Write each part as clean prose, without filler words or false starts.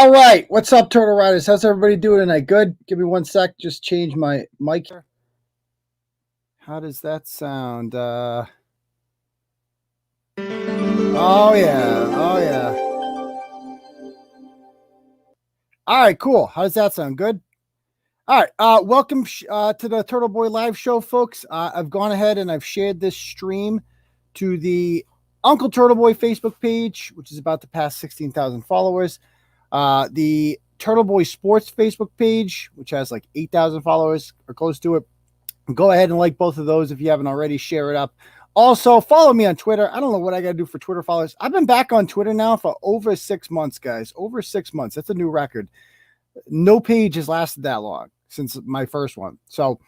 All right. What's up, Turtle Riders? How's everybody doing tonight? Good? Give me 1 sec. Just change my mic here. How does that sound? Oh, yeah. Oh, yeah. All right, cool. How does that sound? Good? All right. Welcome to the Turtleboy live show, folks. I've gone ahead and I've shared this stream to the Uncle Turtleboy Facebook page, which is about to pass 16,000 followers. The Turtleboy Sports Facebook page, which has like 8,000 followers or close to it. Go ahead and like both of those if you haven't already. Share it up. Also, follow me on Twitter. I don't know what I got to do for Twitter followers. I've been back on Twitter now for over 6 months, guys. Over 6 months. That's a new record. No page has lasted that long since my first one. So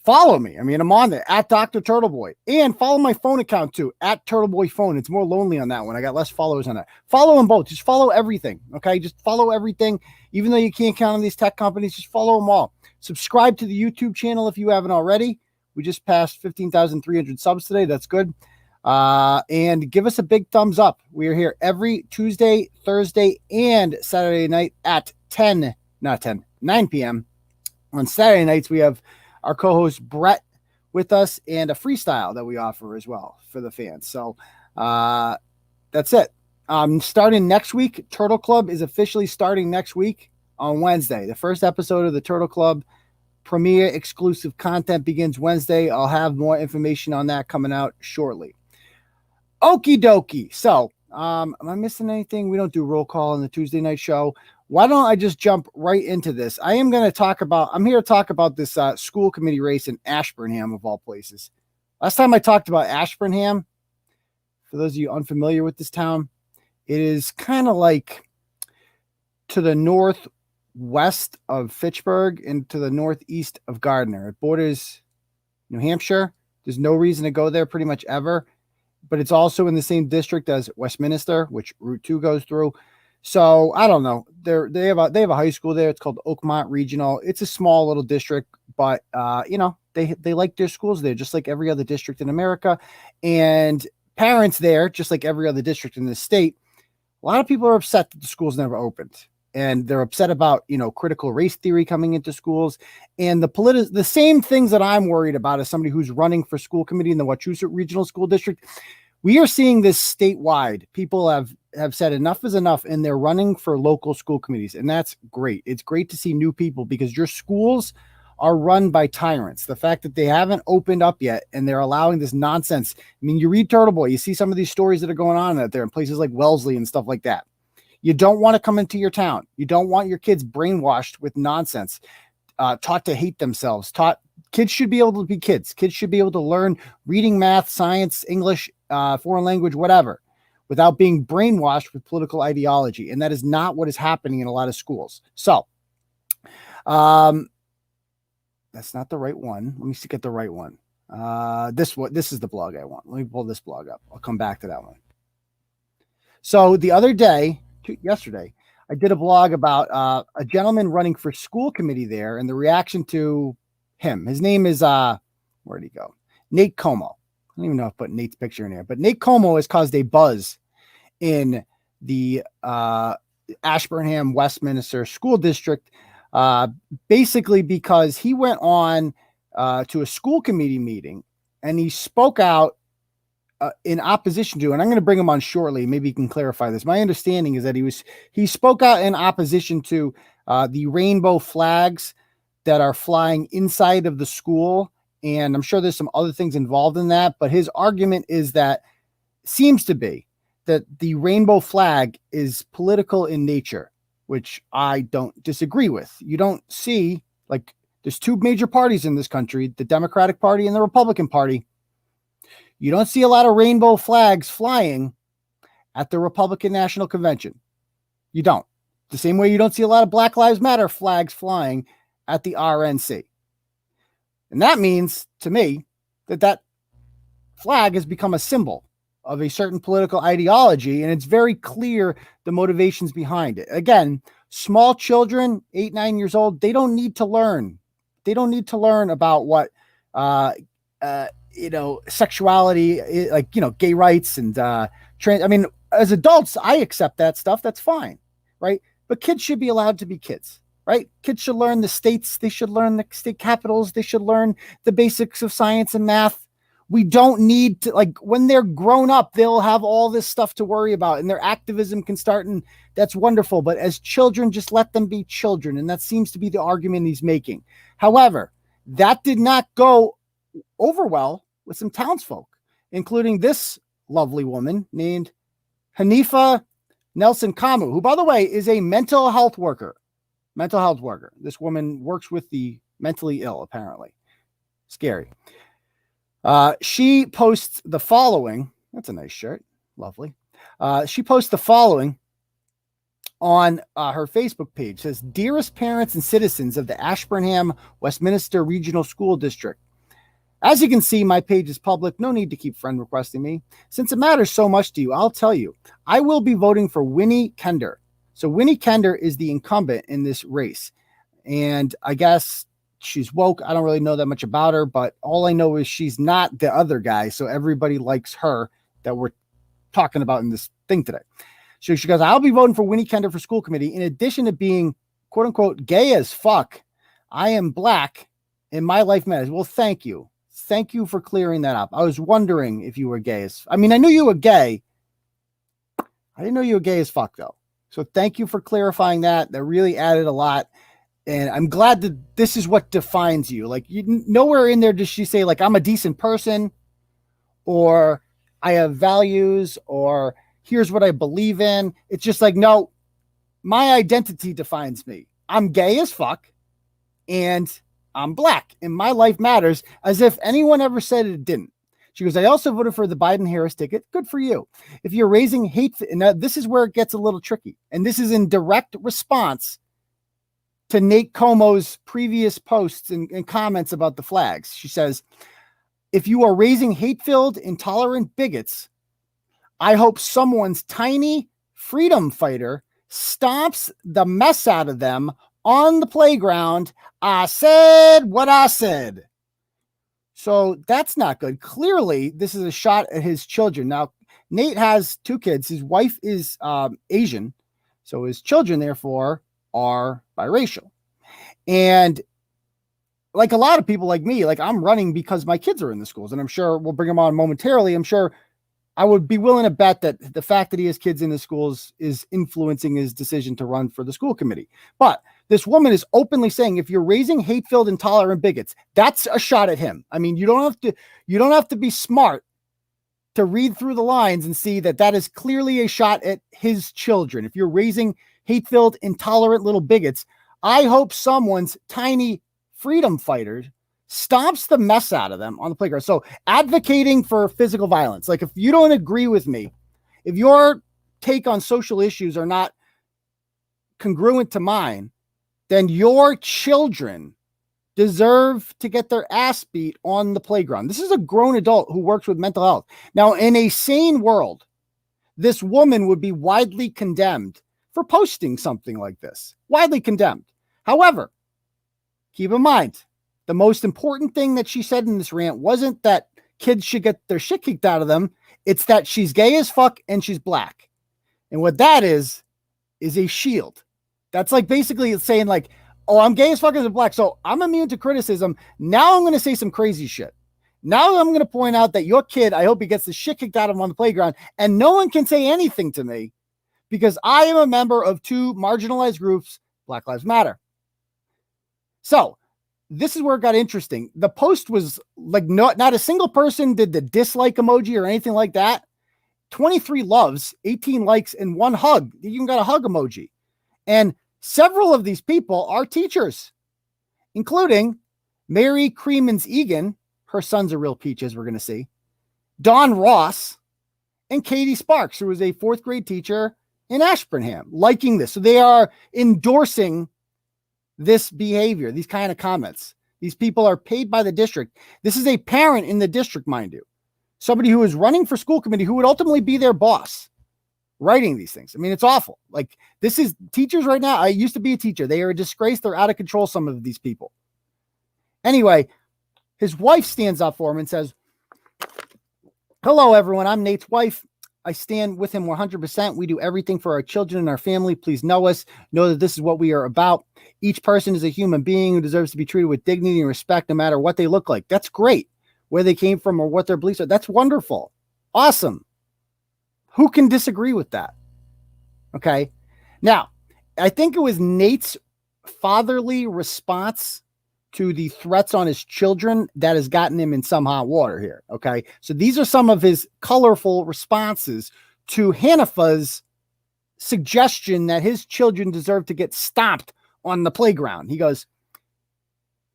follow me. I mean, I'm on there at Dr. Turtleboy, and follow my phone account too at Turtleboy Phone. It's more lonely on that one. I got less followers on that. Follow them both. Just follow everything. Okay. Just follow everything. Even though you can't count on these tech companies, just follow them all. Subscribe to the YouTube channel if you haven't already. We just passed 15,300 subs today. That's good. And give us a big thumbs up. We are here every Tuesday, Thursday, and Saturday night at 9 p.m. On Saturday nights, we have our co-host Brett with us and a freestyle that we offer as well for the fans. So that's it. Starting next week, Turtle Club is officially starting next week on Wednesday. The first episode of the Turtle Club premiere exclusive content begins Wednesday. I'll have more information on that coming out shortly. Okie dokie. So am I missing anything? We don't do roll call on the Tuesday night show. Why don't I just jump right into this? I'm here to talk about this school committee race in Ashburnham, of all places. Last time I talked about Ashburnham, for those of you unfamiliar with this town, it is kind of like to the northwest of Fitchburg and to the northeast of Gardner. It borders New Hampshire. There's no reason to go there pretty much ever, but it's also in the same district as Westminster, which Route 2 goes through. So I don't know. They have a high school there. It's called Oakmont Regional. It's a small little district, but they like their schools there, just like every other district in America. And parents there, just like every other district in the state, a lot of people are upset that the schools never opened, and they're upset about critical race theory coming into schools and the same things that I'm worried about as somebody who's running for school committee in the Wachusett Regional School District. We are seeing this statewide. People have said enough is enough, and they're running for local school committees, and that's great. It's great to see new people because your schools are run by tyrants. The fact that they haven't opened up yet and they're allowing this nonsense. I mean, you read Turtleboy, you see some of these stories that are going on out there in places like Wellesley and stuff like that. You don't want to come into your town. You don't want your kids brainwashed with nonsense, taught to hate themselves, kids should be able to be kids. Kids should be able to learn reading, math, science, English, foreign language, whatever, without being brainwashed with political ideology. And that is not what is happening in a lot of schools. So that's not the right one. Let me see, get the right one. This is the blog I want. Let me pull this blog up. I'll come back to that one. So the other day, yesterday, I did a blog about a gentleman running for school committee there and the reaction to him. His name is, where'd he go? Nate Comeau. I don't even know if I put Nate's picture in there, but Nate Comeau has caused a buzz in the Ashburnham Westminster School District, basically because he went on to a school committee meeting and he spoke out in opposition to, and I'm going to bring him on shortly. Maybe he can clarify this. My understanding is that he spoke out in opposition to the rainbow flags that are flying inside of the school. And I'm sure there's some other things involved in that, but his argument seems to be that the rainbow flag is political in nature, which I don't disagree with. You don't see, like, there's two major parties in this country, the Democratic Party and the Republican Party. You don't see a lot of rainbow flags flying at the Republican National Convention. You don't. The same way you don't see a lot of Black Lives Matter flags flying at the RNC. And that means, to me, that flag has become a symbol of a certain political ideology, and it's very clear the motivations behind it. Again, small children, 8, 9 years old, they don't need to learn. They don't need to learn about what, sexuality, like, gay rights and trans. I mean, as adults, I accept that stuff. That's fine, right? but kids should be allowed to be kids, right? Kids should learn the states. They should learn the state capitals. They should learn the basics of science and math. We don't need to, like, when they're grown up, they'll have all this stuff to worry about and their activism can start, and that's wonderful. But as children, just let them be children. And that seems to be the argument he's making. However, that did not go over well with some townsfolk, including this lovely woman named Hanifa Nelson Comeau, who, by the way, is a mental health worker. This woman works with the mentally ill, apparently. Scary. She posts the following. That's a nice shirt. Lovely. She posts the following on her Facebook page. It says, "Dearest parents and citizens of the Ashburnham Westminster Regional School District. As you can see, my page is public. No need to keep friend requesting me. Since it matters so much to you, I'll tell you. I will be voting for Winnie Kender." So Winnie Kender is the incumbent in this race. And I guess she's woke. I don't really know that much about her, but all I know is she's not the other guy. So everybody likes her that we're talking about in this thing today. So she goes, "I'll be voting for Winnie Kender for school committee. In addition to being, quote unquote, gay as fuck, I am Black and my life matters." Well, thank you. Thank you for clearing that up. I was wondering if you were gay I knew you were gay. I didn't know you were gay as fuck, though. So thank you for clarifying that. That really added a lot. And I'm glad that this is what defines you. Like, nowhere in there does she say, like, I'm a decent person, or I have values, or here's what I believe in. It's just like, no, my identity defines me. I'm gay as fuck, and I'm Black, and my life matters, as if anyone ever said it didn't. She goes, "I also voted for the Biden-Harris ticket. Good for you. If you're raising hate," now this is where it gets a little tricky, and this is in direct response to Nate Comeau's previous posts and comments about the flags. She says, "If you are raising hate-filled, intolerant bigots, I hope someone's tiny freedom fighter stomps the mess out of them on the playground. I said what I said." So that's not good. Clearly, this is a shot at his children. Now, Nate has 2 kids. His wife is Asian. So his children, therefore, are biracial. And like a lot of people like me, like, I'm running because my kids are in the schools, and I'm sure we'll bring them on momentarily. I'm sure I would be willing to bet that the fact that he has kids in the schools is influencing his decision to run for the school committee. But this woman is openly saying, if you're raising hate-filled, intolerant bigots, that's a shot at him. I mean, you don't have to be smart to read through the lines and see that that is clearly a shot at his children. If you're raising hate-filled, intolerant little bigots, I hope someone's tiny freedom fighter stomps the mess out of them on the playground. So advocating for physical violence, like, if you don't agree with me, if your take on social issues are not congruent to mine, then your children deserve to get their ass beat on the playground. This is a grown adult who works with mental health. Now, in a sane world, this woman would be widely condemned for posting something like this. Widely condemned. However, keep in mind, the most important thing that she said in this rant wasn't that kids should get their shit kicked out of them. It's that she's gay as fuck and she's Black. And what that is a shield. That's like basically saying, like, oh, I'm gay as fuck and Black, so I'm immune to criticism. Now I'm going to say some crazy shit. Now I'm going to point out that your kid, I hope he gets the shit kicked out of him on the playground, and no one can say anything to me because I am a member of 2 marginalized groups, Black Lives Matter. So this is where it got interesting. The post was like, not a single person did the dislike emoji or anything like that. 23 loves, 18 likes, and 1 hug. You even got a hug emoji. And several of these people are teachers, including Mary Creeman's Egan. Her son's a real peach, as we're going to see. Don Ross and Katie Sparks, who was a 4th grade teacher in Ashburnham, liking this. So they are endorsing this behavior, these kind of comments. These people are paid by the district. This is a parent in the district, mind you. Somebody who is running for school committee who would ultimately be their boss, writing these things. I mean, it's awful. Like, this is teachers right now. I used to be a teacher. They are a disgrace. They're out of control, some of these people. Anyway, his wife stands up for him and says, "Hello, everyone. I'm Nate's wife. I stand with him 100%. We do everything for our children and our family. Please know us. Know that this is what we are about. Each person is a human being who deserves to be treated with dignity and respect no matter what they look like. That's great. Where they came from or what their beliefs are. That's wonderful. Awesome. Who can disagree with that? Okay. Now, I think it was Nate's fatherly response to the threats on his children that has gotten him in some hot water here. Okay. So these are some of his colorful responses to Hanifa's suggestion that his children deserve to get stomped on the playground. He goes,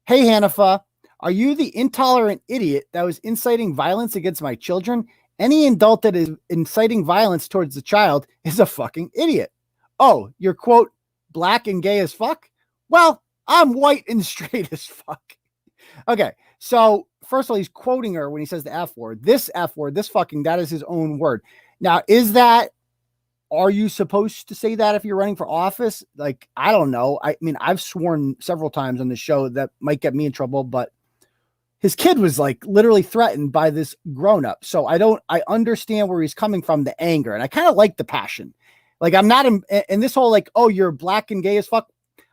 "Hey, Hanifa, are you the intolerant idiot that was inciting violence against my children? Any adult that is inciting violence towards the child is a fucking idiot. Oh, you're quote, black and gay as fuck? Well, I'm white and straight as fuck." Okay. So first of all, he's quoting her when he says the F word, this fucking, that is his own word. Now, are you supposed to say that if you're running for office? Like, I don't know. I mean, I've sworn several times on the show that might get me in trouble, but his kid was like literally threatened by this grown-up. So I understand where he's coming from, the anger, and I kind of like the passion. Like, I'm not in this whole, like, oh, you're black and gay as fuck.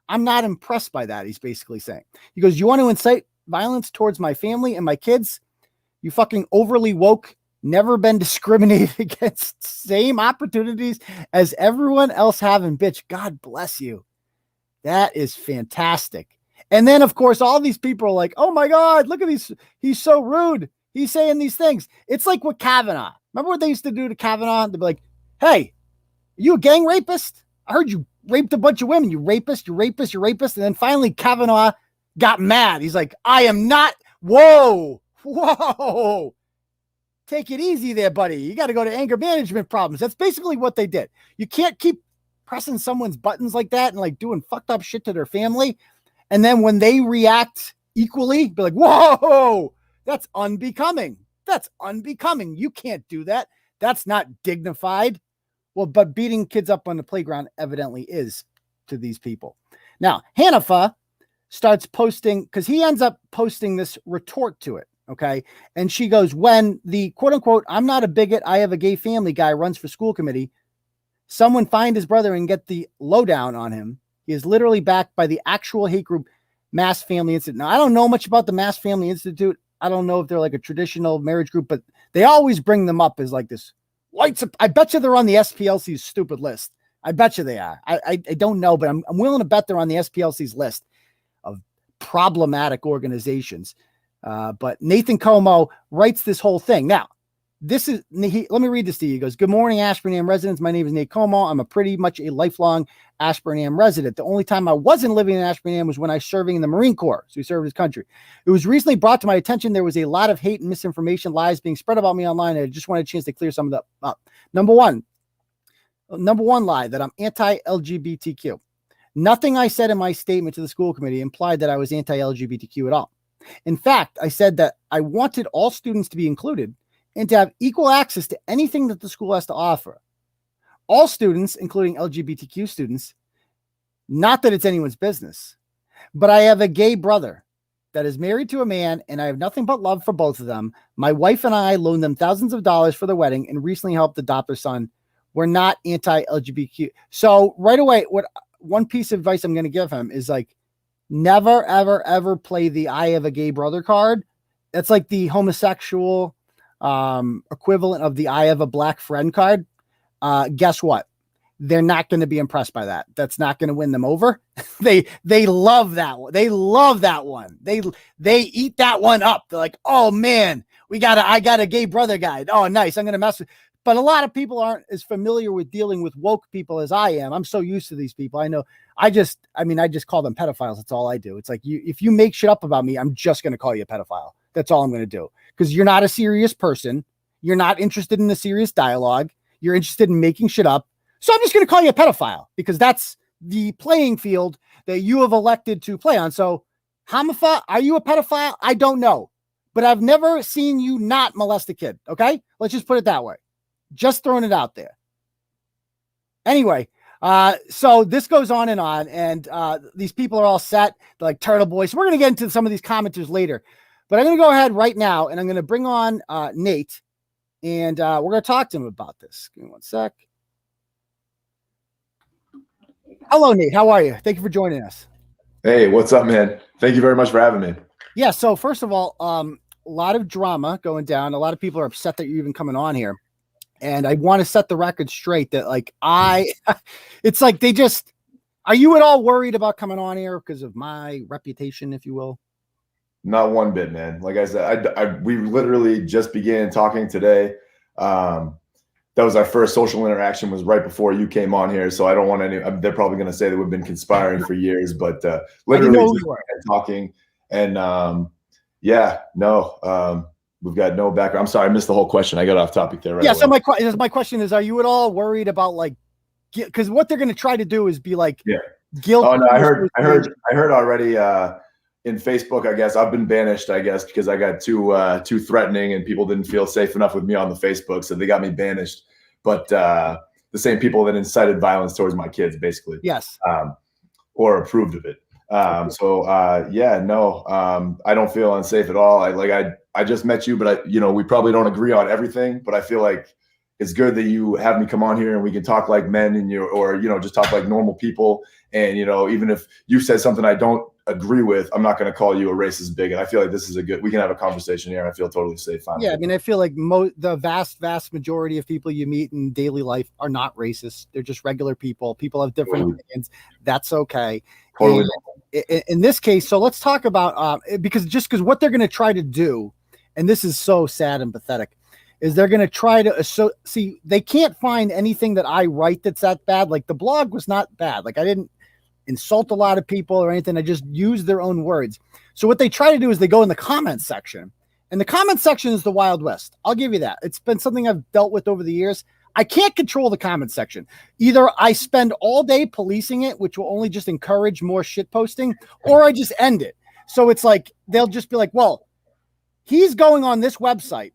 I'm not impressed by that. He's basically saying, he goes, "You want to incite violence towards my family and my kids? You fucking overly woke, never been discriminated against, same opportunities as everyone else having, bitch. God bless you." That is fantastic. And then, of course, all these people are like, "Oh my God, look at these. He's so rude. He's saying these things." It's like with Kavanaugh. Remember what they used to do to Kavanaugh? They'd be like, "Hey, are you a gang rapist? I heard you raped a bunch of women. You rapist, you rapist, you rapist." And then finally Kavanaugh got mad. He's like, "I am not." Whoa. Take it easy there, buddy. You got to go to anger management problems. That's basically what they did. You can't keep pressing someone's buttons like that and like doing fucked up shit to their family. And then when they react equally, be like, "Whoa, that's unbecoming. That's unbecoming. You can't do that. That's not dignified." Well, but beating kids up on the playground evidently is to these people. Now, Hanifa starts posting, because he ends up posting this retort to it. Okay. And she goes, "When the quote unquote, I'm not a bigot, I have a gay family guy runs for school committee, someone find his brother and get the lowdown on him. He is literally backed by the actual hate group Mass Family Institute." Now, I don't know much about the Mass Family Institute. I don't know if they're like a traditional marriage group, but they always bring them up as like this white. I bet you they're on the SPLC's stupid list. I bet you they are. I don't know, but I'm willing to bet they're on the SPLC's list of problematic organizations. But Nathan Comeau writes this whole thing. Now, let me read this to you. He goes, "Good morning, Ashburnham residents. My name is Nate Comeau. I'm pretty much a lifelong Ashburnham resident. The only time I wasn't living in Ashburnham was when I was serving in the Marine Corps. So he served his country. It was recently brought to my attention there was a lot of hate and misinformation, lies being spread about me online. And I just wanted a chance to clear some of that up. Number one lie, that I'm anti-LGBTQ. Nothing I said in my statement to the school committee implied that I was anti-LGBTQ at all. In fact, I said that I wanted all students to be included and to have equal access to anything that the school has to offer. All students, including LGBTQ students, not that it's anyone's business, but I have a gay brother that is married to a man, and I have nothing but love for both of them. My wife and I loaned them thousands of dollars for their wedding and recently helped adopt their son. We're not anti-LGBTQ. So right away, one piece of advice I'm going to give him is like, never, ever, ever play the "I have a gay brother" card. That's like the homosexual equivalent of the "I have a black friend" card. Guess what? They're not going to be impressed by that. That's not going to win them over. They love that one. They love that one. They eat that one up. They're like, "Oh man, I got a gay brother guy. Oh, nice. I'm going to mess with." But a lot of people aren't as familiar with dealing with woke people as I am. I'm so used to these people. I know. I just call them pedophiles. That's all I do. It's like, if you make shit up about me, I'm just going to call you a pedophile. That's all I'm going to do. Because you're not a serious person. You're not interested in the serious dialogue. You're interested in making shit up. So I'm just going to call you a pedophile because that's the playing field that you have elected to play on. So, Hanifa, are you a pedophile? I don't know. But I've never seen you not molest a kid. Okay? Let's just put it that way. Just throwing it out there. Anyway, so this goes on, and these people are all set. They're like Turtleboy. So we're going to get into some of these commenters later. But I'm going to go ahead right now, and I'm going to bring on Nate. and we're going to talk to him about this. Give me one sec. Hello, Nate. How are you? Thank you for joining us. Hey, what's up, man? Thank you very much for having me. Yeah. So first of all, a lot of drama going down. A lot of people are upset that you're even coming on here. And I want to set the record straight that it's like are you at all worried about coming on here because of my reputation, if you will? Not one bit, man. Like I said, we literally just began talking today. That was our first social interaction, was right before you came on here. So I don't want they're probably going to say that we've been conspiring for years, but literally just talking. And we've got no background. I'm sorry, I missed the whole question. I got off topic there. Right away. So my question is, are you at all worried about because what they're going to try to do is be guilt? Oh no, I heard already in Facebook. I guess I've been banished. I guess because I got too threatening, and people didn't feel safe enough with me on the Facebook, so they got me banished. But the same people that incited violence towards my kids, basically. Yes. Or approved of it. I don't feel unsafe at all. I just met you, but we probably don't agree on everything, but I feel like it's good that you have me come on here and we can talk like men and just talk like normal people. And, even if you said something I don't agree with, I'm not going to call you a racist bigot. I feel like this is we can have a conversation here. I feel totally safe. Yeah. I mean, I feel like the vast majority of people you meet in daily life are not racist. They're just regular people. People have different opinions. That's okay. Totally. In this case, so let's talk about because what they're going to try to do, and this is so sad and pathetic, is they're going to try to see they can't find anything that I write that's that bad. Like the blog was not bad. Like I didn't insult a lot of people or anything. I just used their own words. So what they try to do is they go in the comments section, and the comment section is the Wild West. I'll give you that. It's been something I've dealt with over the years. I can't control the comment section. Either I spend all day policing it, which will only just encourage more shit posting, or I just end it. So it's like, they'll just be like, well, he's going on this website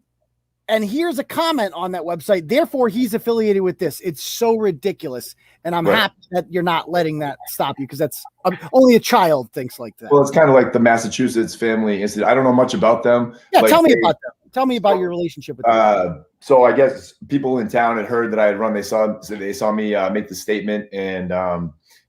and here's a comment on that website. Therefore, he's affiliated with this. It's so ridiculous. And I'm happy that you're not letting that stop you, because that's only a child thinks like that. Well, it's kind of like the Massachusetts Family Institute. I don't know much about them. Yeah, tell me about them. Tell me about your relationship with them. So I guess people in town had heard that I had run. They saw me make the statement, and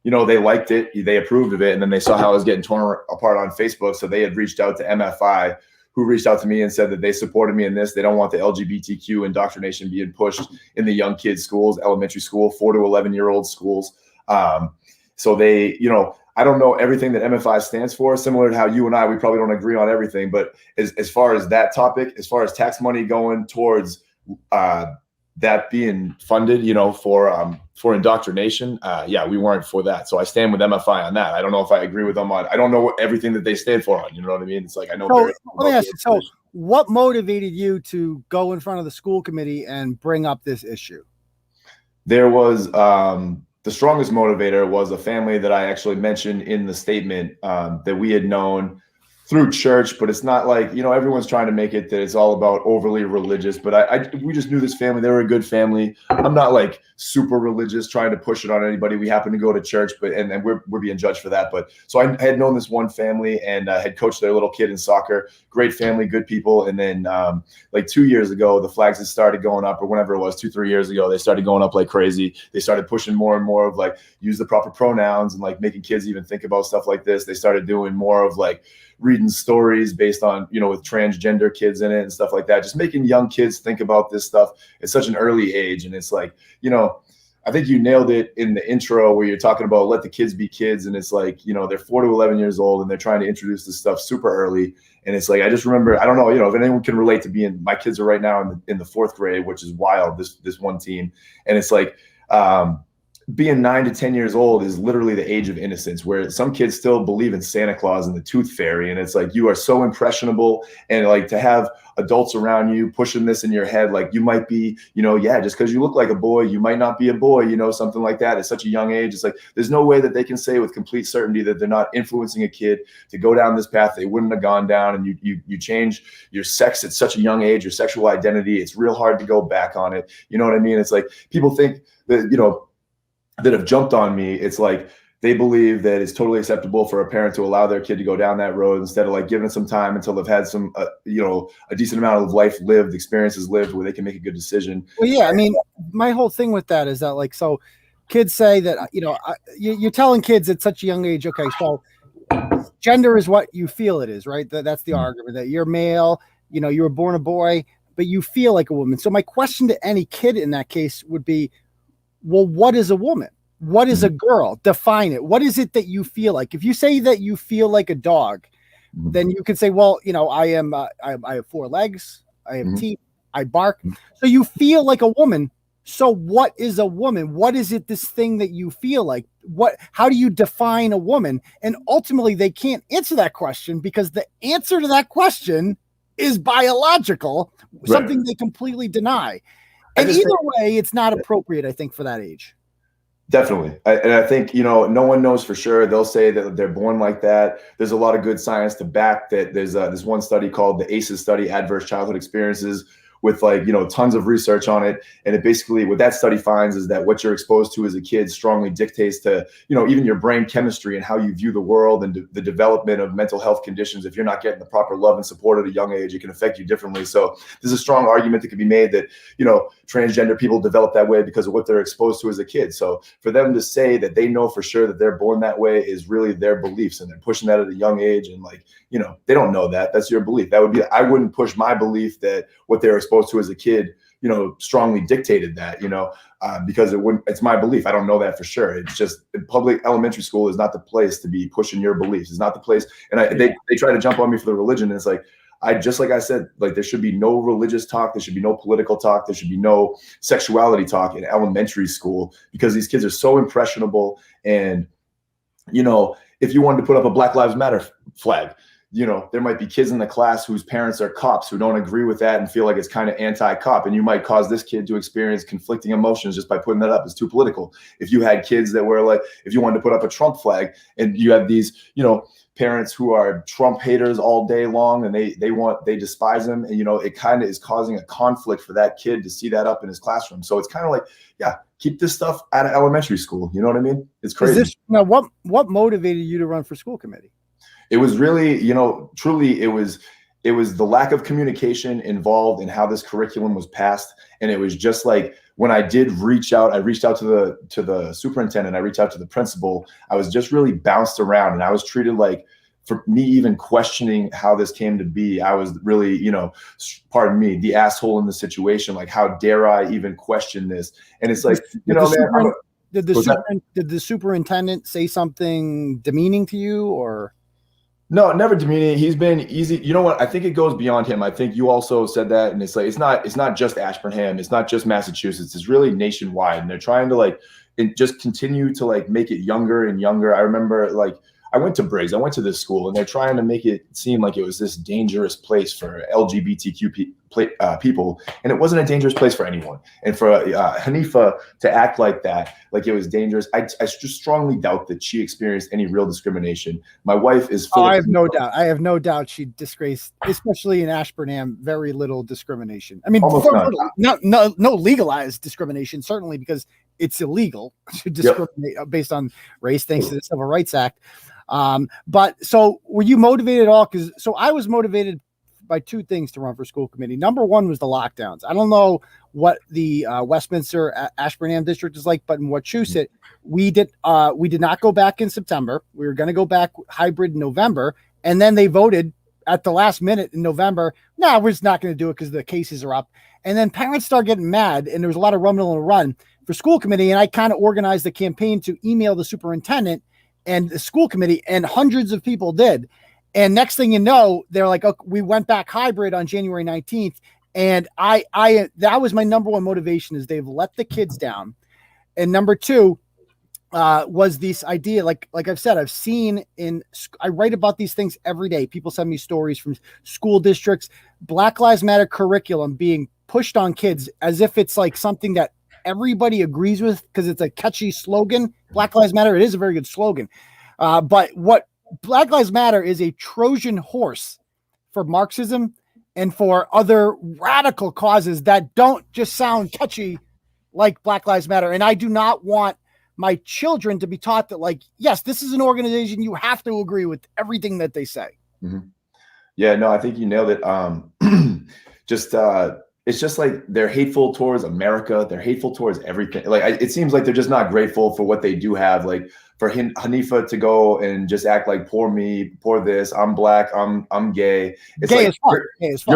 they liked it. They approved of it, and then they saw how I was getting torn apart on Facebook. So they had reached out to MFI, who reached out to me and said that they supported me in this. They don't want the LGBTQ indoctrination being pushed in the young kids' schools, elementary school, 4 to 11-year-old schools. So they, I don't know everything that MFI stands for, similar to how you and we probably don't agree on everything. But as far as that topic, as far as tax money going towards that being funded, for indoctrination, we weren't for that. So I stand with MFI on that. I don't know if I agree with them on. I don't know everything that they stand for on. You know what I mean? It's like I know. So let me ask you. So what motivated you to go in front of the school committee and bring up this issue? There was the strongest motivator was a family that I actually mentioned in the statement that we had known through church, but it's not like, everyone's trying to make it that it's all about overly religious, but we just knew this family. They were a good family. I'm not like super religious trying to push it on anybody. We happen to go to church, and we're being judged for that. But so I had known this one family and had coached their little kid in soccer. Great family, good people. And then like 2 years ago, the flags had started going up, or whenever it was, 2-3 years ago, they started going up like crazy. They started pushing more and more of like use the proper pronouns and like making kids even think about stuff like this. They started doing more of like reading stories based on, with transgender kids in it and stuff like that, just making young kids think about this stuff at such an early age. And it's like, I think you nailed it in the intro where you're talking about let the kids be kids. And it's like, they're 4 to 11 years old and they're trying to introduce this stuff super early. And it's like, I just remember, I don't know, if anyone can relate to my kids are right now in the 4th grade, which is wild, this one team. And it's like, being 9 to 10 years old is literally the age of innocence, where some kids still believe in Santa Claus and the Tooth Fairy. And it's like, you are so impressionable, and like to have adults around you pushing this in your head, like you might be, just because you look like a boy, you might not be a boy, something like that at such a young age. It's like, there's no way that they can say with complete certainty that they're not influencing a kid to go down this path they wouldn't have gone down. And you change your sex at such a young age, your sexual identity. It's real hard to go back on it. You know what I mean? It's like, people think that, that have jumped on me. It's like, they believe that it's totally acceptable for a parent to allow their kid to go down that road instead of like giving it some time until they've had some, a decent amount of life lived, experiences lived, where they can make a good decision. Well, yeah, I mean, my whole thing with that is that, like, so kids say that, you're telling kids at such a young age, okay, so gender is what you feel it is, right? That's the argument, that you're male, you were born a boy, but you feel like a woman. So my question to any kid in that case would be, well, what is a woman? What is a girl? Define it. What is it that you feel like? If you say that you feel like a dog, then you could say, well, I have 4 legs, I have teeth, I bark. So you feel like a woman. So what is a woman? What is it, this thing that you feel like? How do you define a woman? And ultimately they can't answer that question, because the answer to that question is biological, something they completely deny. And either way, it's not appropriate, I think, for that age. Definitely. And I think, no one knows for sure. They'll say that they're born like that. There's a lot of good science to back that. There's this one study called the ACEs study, Adverse Childhood Experiences, with tons of research on it. And it basically, what that study finds is that what you're exposed to as a kid strongly dictates to, even your brain chemistry and how you view the world and the development of mental health conditions. If you're not getting the proper love and support at a young age, it can affect you differently. So there's a strong argument that can be made that, transgender people develop that way because of what they're exposed to as a kid. So for them to say that they know for sure that they're born that way is really their beliefs, and they're pushing that at a young age. And they don't know that. That's your belief. That would be, I wouldn't push my belief that what they're exposed to as a kid, strongly dictated that, because it's my belief. I don't know that for sure. It's just, public elementary school is not the place to be pushing your beliefs. It's not the place. And they try to jump on me for the religion. And it's like, like I said, there should be no religious talk. There should be no political talk. There should be no sexuality talk in elementary school, because these kids are so impressionable. And, if you wanted to put up a Black Lives Matter flag, there might be kids in the class whose parents are cops who don't agree with that and feel like it's kind of anti-cop. And you might cause this kid to experience conflicting emotions just by putting that up. It's too political. If you had kids that were like, if you wanted to put up a Trump flag and you have these, parents who are Trump haters all day long, and they despise him. And, it kind of is causing a conflict for that kid to see that up in his classroom. So it's kind of like, yeah, keep this stuff out of elementary school. You know what I mean? It's crazy. Now, what motivated you to run for school committee? It was really, truly, it was the lack of communication involved in how this curriculum was passed. And it was just like, when I did reach out, to the superintendent, I reached out to the principal. I was just really bounced around, and I was treated like, for me even questioning how this came to be, I was really, pardon me, the asshole in the situation. Like, how dare I even question this? And it's like, did the superintendent say something demeaning to you, or? No, never demeaning. He's been easy. You know what? I think it goes beyond him. I think you also said that, and it's like, it's not just Ashburnham. It's not just Massachusetts. It's really nationwide, and they're trying to just continue to make it younger and younger. I remember I went to Briggs. I went to this school, and they're trying to make it seem like it was this dangerous place for LGBTQ people, and it wasn't a dangerous place for anyone. And for Hanifa to act like that, like it was dangerous, I just strongly doubt that she experienced any real discrimination. My wife is full. I have no doubt. I have no doubt she disgraced, especially in Ashburnham, very little discrimination. I mean, no legalized discrimination, certainly, because it's illegal to discriminate based on race, thanks to the Civil Rights Act. But so were you motivated at all? Because I was motivated by 2 things to run for school committee. Number one was the lockdowns. I don't know what the Westminster Ashburnham district is like, but in Wachusett, we did not go back in September. We were going to go back hybrid in November, and then they voted at the last minute in November. No, we're just not going to do it because the cases are up. And then parents started getting mad, and there was a lot of rumble and run for school committee. And I kind of organized the campaign to email the superintendent and the school committee, and hundreds of people did. And next thing you know, they're like, okay, we went back hybrid on January 19th. And that was my number one motivation, is they've let the kids down. And number 2 was this idea, like I've said, I write about these things every day. People send me stories from school districts, Black Lives Matter curriculum being pushed on kids as if it's like something that everybody agrees with because it's a catchy slogan. Black Lives Matter, it is a very good slogan. But what Black Lives Matter is a Trojan horse for Marxism and for other radical causes that don't just sound catchy like Black Lives Matter. And I do not want my children to be taught that, like, yes, this is an organization. You have to agree with everything that they say. Mm-hmm. Yeah, no, I think you nailed it. It's just like they're hateful towards America. They're hateful towards everything. Like, it seems like they're just not grateful for what they do have. Like, for Hanifa to go and just act like poor me, poor this, I'm black, I'm gay. It's gay like as fuck.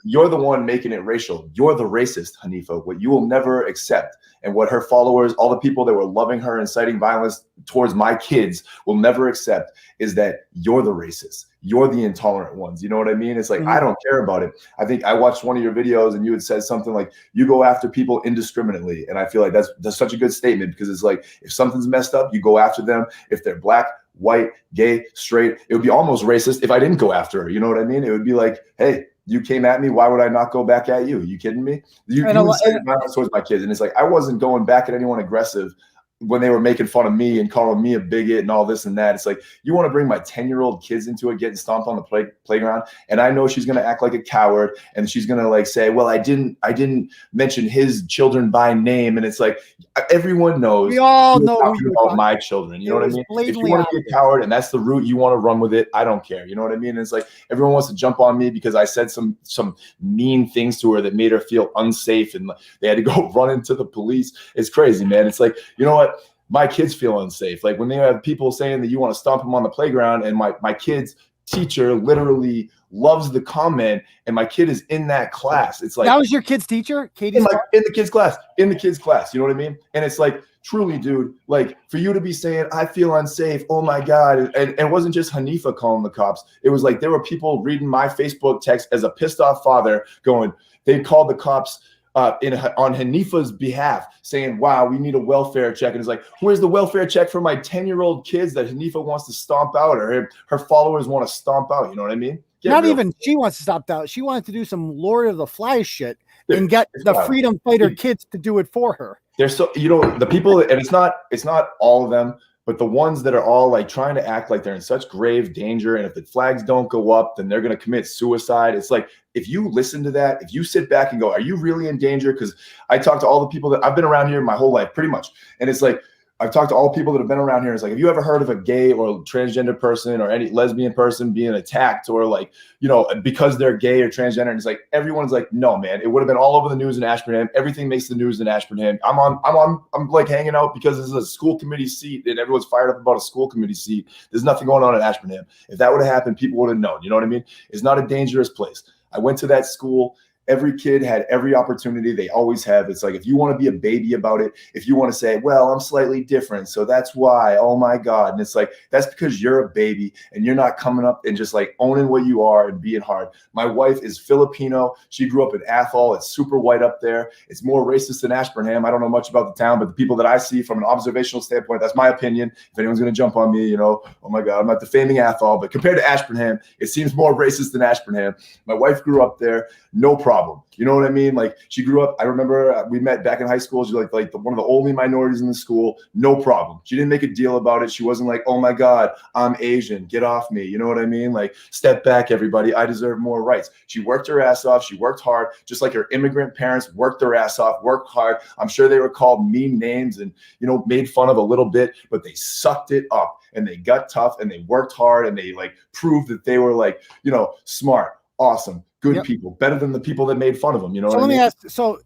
You're the one making it racial. You're the racist, Hanifa. What you will never accept, and what her followers, all the people that were loving her, inciting violence towards my kids, will never accept, is that you're the racist. You're the intolerant ones. You know what I mean? It's like, I don't care about it. I think I watched one of your videos and you had said something like, you go after people indiscriminately. And I feel like that's such a good statement, because it's like, if something's messed up, you go after them. If they're black, white, gay, straight, it would be almost racist if I didn't go after her. You know what I mean? It would be like, hey, you came at me. Why would I not go back at you? Are you kidding me? You incited violence towards my kids. And it's like, I wasn't going back at anyone aggressive when they were making fun of me and calling me a bigot and all this and that. It's like, you want to bring my 10-year-old kids into it, getting stomped on the playground. And I know she's going to act like a coward, and she's going to like say, well, I didn't mention his children by name. And it's like, everyone knows. We all know talking about my children. You know what I mean? If you want to be a coward and that's the route you want to run with it, I don't care. You know what I mean? And it's like, everyone wants to jump on me because I said some mean things to her that made her feel unsafe, and they had to go run into the police. It's crazy, man. It's like, you know what? My kids feel unsafe. Like, when they have people saying that you want to stomp them on the playground, and my kid's teacher literally loves the comment, and my kid is in that class. It's like, that was your kid's teacher, Katie? In the kid's class. You know what I mean? And it's like, truly, dude, like, for you to be saying, I feel unsafe, oh my God. And it wasn't just Hanifa calling the cops. It was like, there were people reading my Facebook text as a pissed off father going, they called the cops on Hanifa's behalf, saying, wow, we need a welfare check. And it's like, where's the welfare check for my 10-year-old kids that Hanifa wants to stomp out, or her followers want to stomp out? You know what I mean? Not even she wants to stop out. She wanted to do some Lord of the Flies shit and get the freedom fighter kids to do it for her. They're so, the people, and it's not all of them, but the ones that are all like trying to act like they're in such grave danger, and if the flags don't go up, then they're going to commit suicide. It's like, if you listen to that, if you sit back and go, are you really in danger? Because I talk to all the people that I've been around here my whole life, pretty much. And it's like, I've talked to all people that have been around here. It's like, have you ever heard of a gay or transgender person or any lesbian person being attacked, or like, because they're gay or transgender? And it's like, everyone's like, no, man, it would have been all over the news in Ashburnham. Everything makes the news in Ashburnham. I'm like hanging out because this is a school committee seat and everyone's fired up about a school committee seat. There's nothing going on in Ashburnham. If that would have happened, people would have known. You know what I mean? It's not a dangerous place. I went to that school. Every kid had every opportunity. They always have. It's like, if you want to be a baby about it, if you want to say, well, I'm slightly different, so that's why, oh my God. And it's like, that's because you're a baby and you're not coming up and just like owning what you are and being hard. My wife is Filipino. She grew up in Athol. It's super white up there. It's more racist than Ashburnham. I don't know much about the town, but the people that I see from an observational standpoint, that's my opinion. If anyone's going to jump on me, oh my God, I'm not defaming Athol, but compared to Ashburnham, it seems more racist than Ashburnham. My wife grew up there. No problem. You know what I mean? Like, she grew up, I remember we met back in high school. She's like one of the only minorities in the school. No problem. She didn't make a deal about it. She wasn't like, oh my God, I'm Asian, get off me. You know what I mean? Like, step back, everybody. I deserve more rights. She worked her ass off. She worked hard, just like her immigrant parents worked their ass off, worked hard. I'm sure they were called mean names and, made fun of a little bit, but they sucked it up and they got tough and they worked hard and they like proved that they were like, smart, awesome, good people, better than the people that made fun of them. So let me ask. So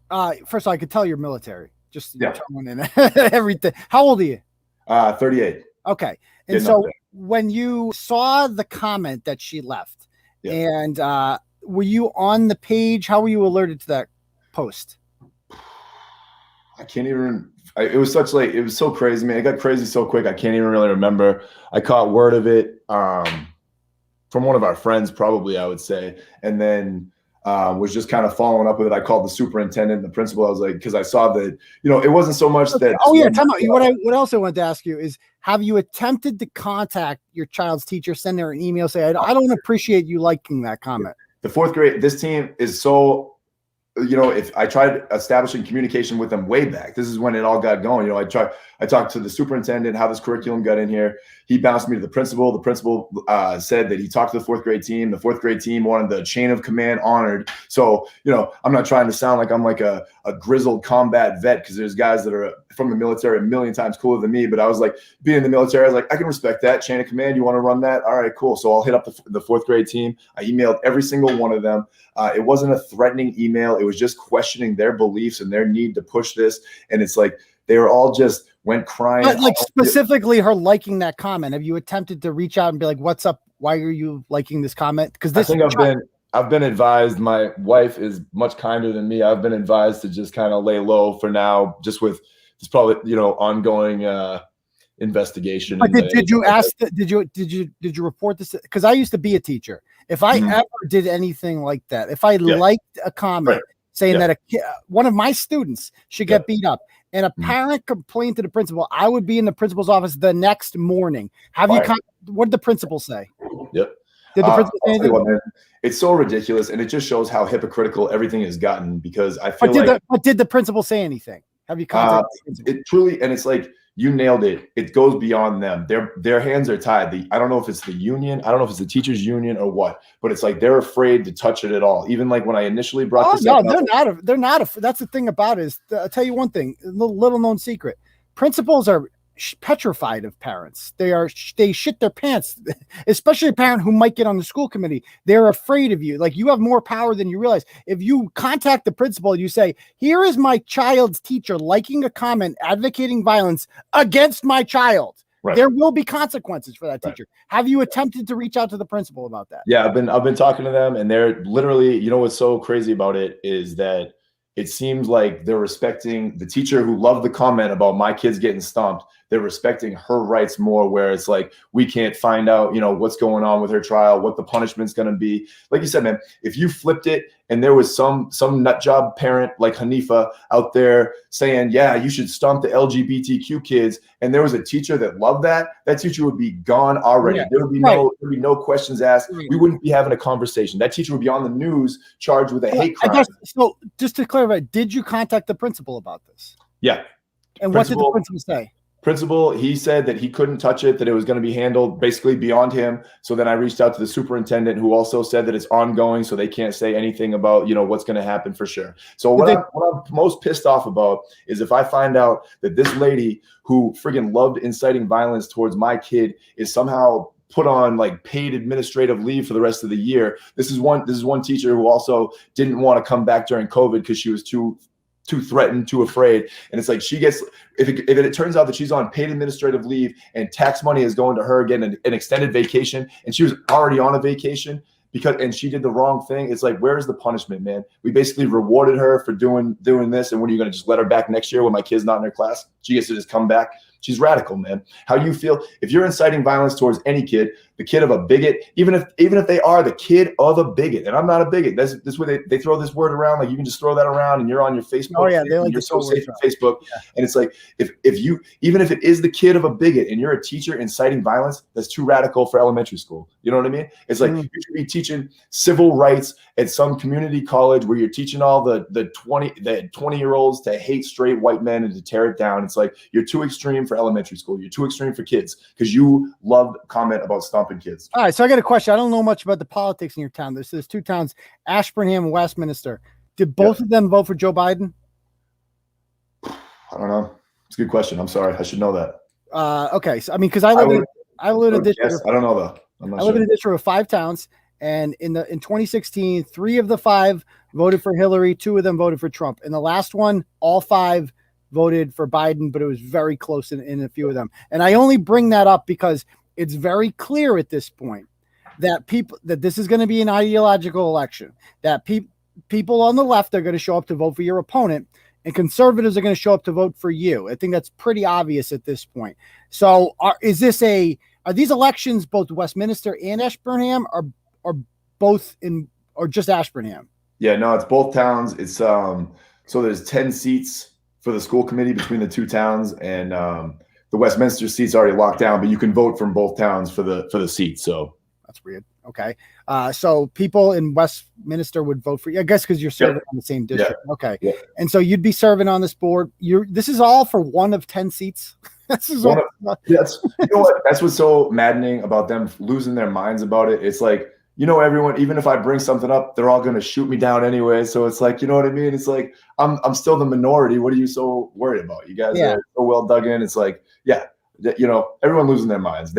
first of all, I could tell you're military. Just throwing in everything. How old are you? 38. Okay. And so when you saw the comment that she left, and were you on the page? How were you alerted to that post? I can't even. It was so crazy, man. It got crazy so quick. I can't even really remember. I caught word of it from one of our friends, probably, I would say. And then was just kind of following up with it. I called the superintendent and the principal. I was like, because I saw that, it wasn't so much that. Oh yeah. Time out. What else I wanted to ask you is, have you attempted to contact your child's teacher, send her an email, say, I don't appreciate you liking that comment? The fourth grade, this team is so if I tried establishing communication with them way back, this is when it all got going. I talked to the superintendent, how this curriculum got in here. He bounced me to the principal. The principal said that he talked to the fourth grade team. The fourth grade team wanted the chain of command honored. So, I'm not trying to sound like I'm like a grizzled combat vet, because there's guys that are from the military a million times cooler than me. But I was like, being in the military, I was like, I can respect that chain of command. You want to run that? All right, cool. So I'll hit up the fourth grade team. I emailed every single one of them. It wasn't a threatening email. It was just questioning their beliefs and their need to push this. And it's like, they were all just went crying. But like specifically her liking that comment. Have you attempted to reach out and be like, what's up? Why are you liking this comment? Because I think I've been advised. My wife is much kinder than me. I've been advised to just kind of lay low for now, just with this probably, ongoing investigation. But did you ask? Did you report this? Because I used to be a teacher. If I ever did anything like that, if I liked a comment saying that one of my students should get beat up, and a parent complained to the principal, I would be in the principal's office the next morning. What did the principal say? Yep. Did the principal say anything? It's so ridiculous, and it just shows how hypocritical everything has gotten, because I feel but did the principal say anything? Have you contacted it truly? And it's like, you nailed it. It goes beyond them. Their hands are tied. I don't know if it's the union. I don't know if it's the teachers union or what, but it's like they're afraid to touch it at all. Even like when I initially brought this up. No, they're not. That's the thing about it is, I'll tell you one thing, a little known secret. Principals are petrified of parents. They shit their pants, especially a parent who might get on the school committee. They're afraid of you. Like, you have more power than you realize. If you contact the principal, you say, here is my child's teacher liking a comment advocating violence against my child. Right. There will be consequences for that teacher. Have you attempted to reach out to the principal about that? Yeah, I've been talking to them, and they're literally, what's so crazy about it is that it seems like they're respecting the teacher who loved the comment about my kids getting stomped. They're respecting her rights more, where it's like, we can't find out, what's going on with her trial, what the punishment's going to be. Like you said, man, if you flipped it and there was some nut job parent like Hanifa out there saying, yeah, you should stomp the LGBTQ kids, and there was a teacher that loved that teacher would be gone already. Yeah. There would be no questions asked. Right. We wouldn't be having a conversation. That teacher would be on the news charged with a hate crime. So just to clarify, did you contact the principal about this? Yeah. And what did the principal say? Principal, he said that he couldn't touch it, that it was going to be handled basically beyond him. So then I reached out to the superintendent, who also said that it's ongoing, so they can't say anything about, what's going to happen for sure. So what I'm most pissed off about is if I find out that this lady who friggin' loved inciting violence towards my kid is somehow put on like paid administrative leave for the rest of the year. This is one teacher who also didn't want to come back during COVID because she was too threatened, too afraid. And it's like, she gets, if it turns out that she's on paid administrative leave and tax money is going to her again, an extended vacation, and she was already on a vacation and she did the wrong thing. It's like, where's the punishment, man? We basically rewarded her for doing this. And what are you going to just let her back next year when my kid's not in her class? She gets to just come back. She's radical, man. How you feel if you're inciting violence towards any kid, the kid of a bigot, even if they are the kid of a bigot, and I'm not a bigot. That's where they throw this word around. Like, you can just throw that around and you're on your Facebook. Oh yeah, you're so safe on Facebook. Yeah. And it's like, if you, even if it is the kid of a bigot and you're a teacher inciting violence, that's too radical for elementary school. You know what I mean? It's like, you should be teaching civil rights at some community college where you're teaching all the 20-year-olds to hate straight white men and to tear it down. It's like, you're too extreme for elementary school. You're too extreme for kids because you love comment about stomping kids. All right, so I got a question. I don't know much about the politics in your town. There's two towns, Ashburnham and Westminster. Did both of them vote for Joe Biden? I don't know. It's a good question. I'm sorry. I should know that. Okay, so I mean, because I live in a district. Yes, I don't know though. I live in a district of 5 towns, and in 2016, 3 of the 5 voted for Hillary, 2 of them voted for Trump. In the last one, all 5 voted for Biden, but it was very close in a few of them. And I only bring that up because it's very clear at this point that this is going to be an ideological election, that people on the left are going to show up to vote for your opponent, and conservatives are going to show up to vote for you. I think that's pretty obvious at this point. So are these elections both Westminster and Ashburnham, or both or just Ashburnham? Yeah, no, it's both towns. It's so there's 10 seats for the school committee between the 2 towns, and the Westminster seat's already locked down, but you can vote from both towns for the seat. So That's weird. Okay. So people in Westminster would vote for you, I guess, because you're serving on the same district. Yeah. Okay. Yeah. And so you'd be serving on this board. This is all for one of 10 seats. This is all. That's, you know what? That's what's so maddening about them losing their minds about it. It's like, everyone, even if I bring something up, they're all going to shoot me down anyway. So it's like, you know what I mean? It's like, I'm still the minority. What are you so worried about? You guys are so well dug in. It's like, everyone losing their minds.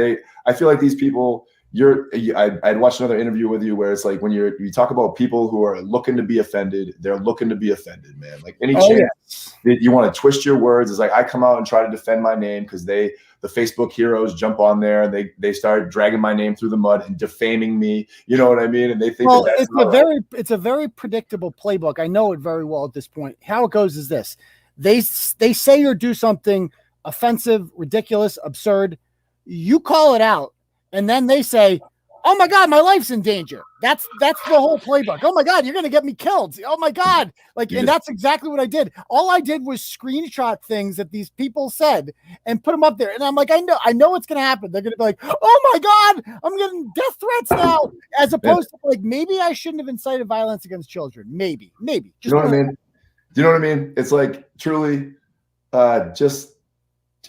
I feel like these people, I'd watched another interview with you where it's like when you talk about people who are looking to be offended, they're looking to be offended, man. Like any chance that you want to twist your words. It's like I come out and try to defend my name because the Facebook heroes jump on there and they start dragging my name through the mud and defaming me. You know what I mean? And they think it's a very predictable playbook. I know it very well at this point. How it goes is this: they say or do something offensive, ridiculous, absurd. You call it out. And then they say, "Oh my God, my life's in danger." That's the whole playbook. "Oh my God, you're going to get me killed." Oh my God. And that's exactly what I did. All I did was screenshot things that these people said and put them up there. And I'm like, I know what's going to happen. They're going to be like, "Oh my God, I'm getting death threats now." As opposed to like, maybe I shouldn't have incited violence against children. Maybe. Just, you know what I mean? Do you know what I mean? It's like truly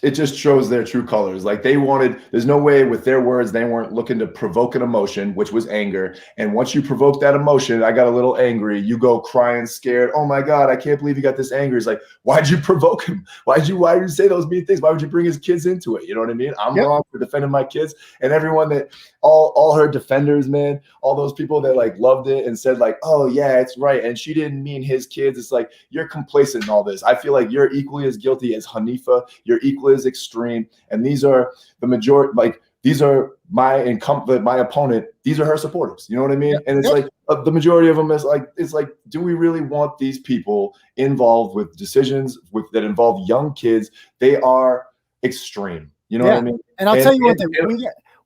it just shows their true colors. Like there's no way with their words, they weren't looking to provoke an emotion, which was anger. And once you provoke that emotion, I got a little angry. You go crying, scared. "Oh my God, I can't believe you got this angry." It's like, why'd you provoke him? Why did you say those mean things? Why would you bring his kids into it? You know what I mean? I'm wrong for defending my kids. And everyone that all her defenders, man, all those people that like loved it and said like, "Oh yeah, it's right." And she didn't mean his kids. It's like, you're complacent in all this. I feel like you're equally as guilty as Hanifa. You're equally as extreme. And these are the majority, like these are my opponent. These are her supporters. You know what I mean? Yeah. And it's like the majority of them is like, it's like, do we really want these people involved with decisions that involve young kids? They are extreme. You know what I mean? And I'll tell you one thing.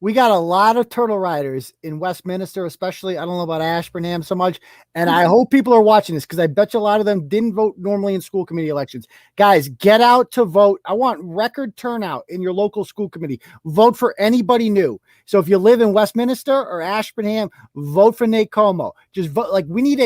We got a lot of turtle riders in Westminster, especially. I don't know about Ashburnham so much. And I hope people are watching this because I bet you a lot of them didn't vote normally in school committee elections. Guys, get out to vote. I want record turnout in your local school committee. Vote for anybody new. So if you live in Westminster or Ashburnham, vote for Nate Comeau. Just vote. Like, we need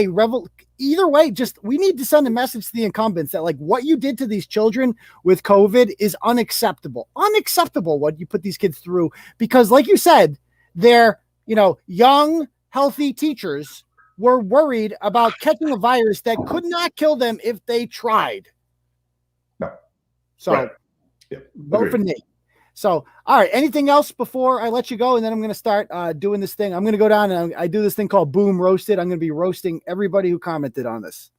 either way, we need to send a message to the incumbents that like what you did to these children with COVID is unacceptable. Unacceptable what you put these kids through, because like you said, they're, young, healthy teachers were worried about catching a virus that could not kill them if they tried. No. So vote for Nate. So, all right. Anything else before I let you go? And then I'm going to start doing this thing. I'm going to go down and I do this thing called Boom Roasted. I'm going to be roasting everybody who commented on this.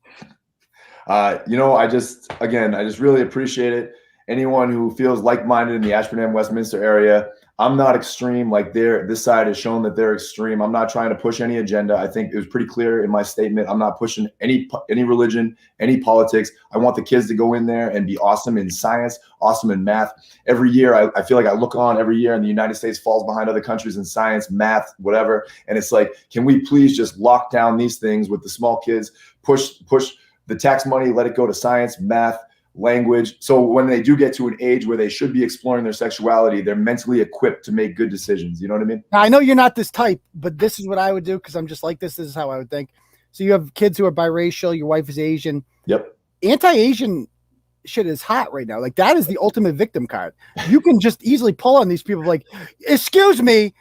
I just really appreciate it. Anyone who feels like-minded in the Ashburnham, Westminster area, I'm not extreme. Like this side has shown that they're extreme. I'm not trying to push any agenda. I think it was pretty clear in my statement. I'm not pushing any religion, any politics. I want the kids to go in there and be awesome in science, awesome in math. Every year, I feel like I look on every year and the United States falls behind other countries in science, math, whatever. And it's like, can we please just lock down these things with the small kids, push the tax money, let it go to science, math, language. So when they do get to an age where they should be exploring their sexuality, they're mentally equipped to make good decisions. You know what I mean? Now, I know you're not this type, but this is what I would do because I'm just like this. This is how I would think. So you have kids who are biracial. Your wife is Asian. Yep. Anti-Asian shit is hot right now. Like that is the ultimate victim card. You can just easily pull on these people like, excuse me,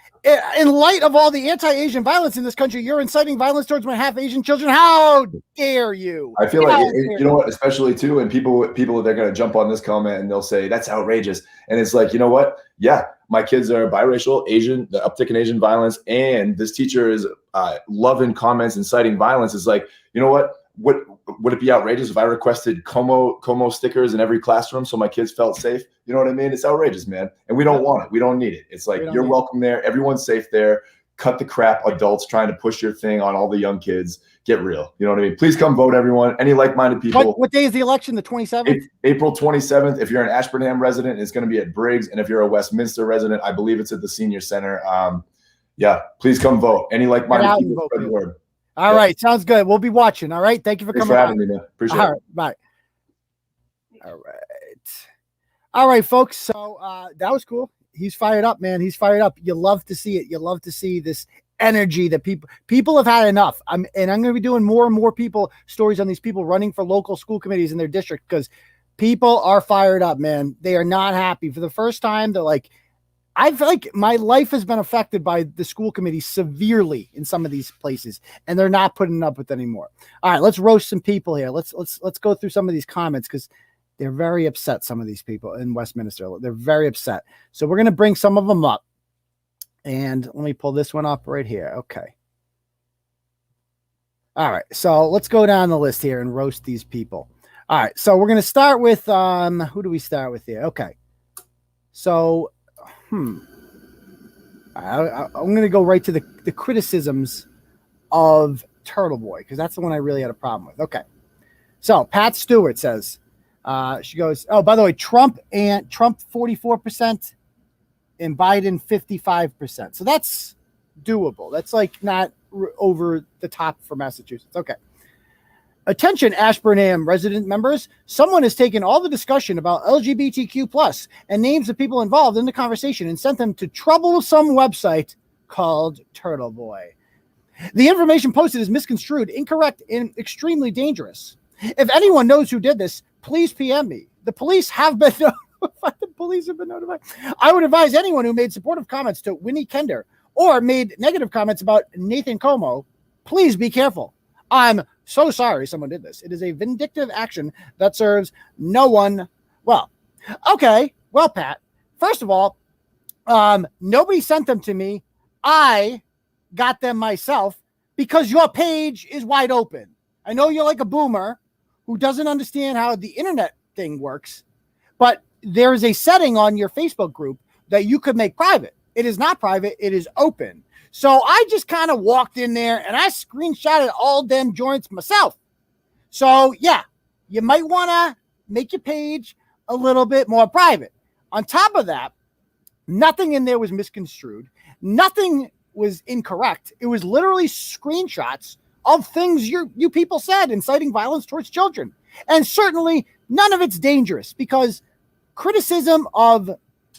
in light of all the anti-Asian violence in this country, you're inciting violence towards my half Asian children. How dare you? I feel like, you know what, especially too, and people, they're going to jump on this comment and they'll say, that's outrageous. And it's like, you know what? Yeah, my kids are biracial, Asian, the uptick in Asian violence. And this teacher is loving comments, inciting violence. Is like, you know what? Would it be outrageous if I requested Comeau stickers in every classroom so my kids felt safe? You know what I mean? It's outrageous, man. And we don't want it. We don't need it. It's like, you're welcome there. Everyone's safe there. Cut the crap, adults trying to push your thing on all the young kids. Get real. You know what I mean? Please come vote, everyone. Any like-minded people. What day is the election? The 27th? April 27th. If you're an Ashburnham resident, it's going to be at Briggs. And if you're a Westminster resident, I believe it's at the Senior Center. Please come vote. Any like-minded people, spread the word. All right. Sounds good. We'll be watching. All right. Thank you for coming having me, man. Appreciate it. Bye. All right, folks. So that was cool. He's fired up, man. He's fired up. You love to see it. You love to see this energy that people have had enough. I'm going to be doing more and more stories on these people running for local school committees in their district, because people are fired up, man. They are not happy. For the first time, they're like, I feel like my life has been affected by the school committee severely in some of these places, and they're not putting up with it anymore. All right, let's roast some people here. Let's go through some of these comments, because they're very upset. Some of these people in Westminster, they're very upset. So we're going to bring some of them up, and let me pull this one up right here. Okay. All right, so let's go down the list here and roast these people. All right, so we're going to start with who do we start with here? Okay, so. I'm going to go right to the criticisms of Turtleboy, because that's the one I really had a problem with. Okay. So Pat Stewart says, she goes, oh, by the way, Trump 44% and Biden 55%. So that's doable. That's like not over the top for Massachusetts. Okay. Attention, Ashburnham resident members. Someone has taken all the discussion about LGBTQ+ and names of people involved in the conversation and sent them to troublesome website called Turtleboy. The information posted is misconstrued, incorrect, and extremely dangerous. If anyone knows who did this, please PM me. The police have been notified. I would advise anyone who made supportive comments to Winnie Kender or made negative comments about Nathan Comeau, please be careful. I'm so sorry someone did this. It is a vindictive action that serves no one well. Okay, well, Pat, first of all, nobody sent them to me. I got them myself because your page is wide open. I know you're like a boomer who doesn't understand how the internet thing works, but there is a setting on your Facebook group that you could make private. It is not private. It is open. So I just kind of walked in there and I screenshotted all them joints myself. So yeah, you might want to make your page a little bit more private. On top of that, nothing in there was misconstrued. Nothing was incorrect. It was literally screenshots of things you people said inciting violence towards children. And certainly none of it's dangerous, because criticism of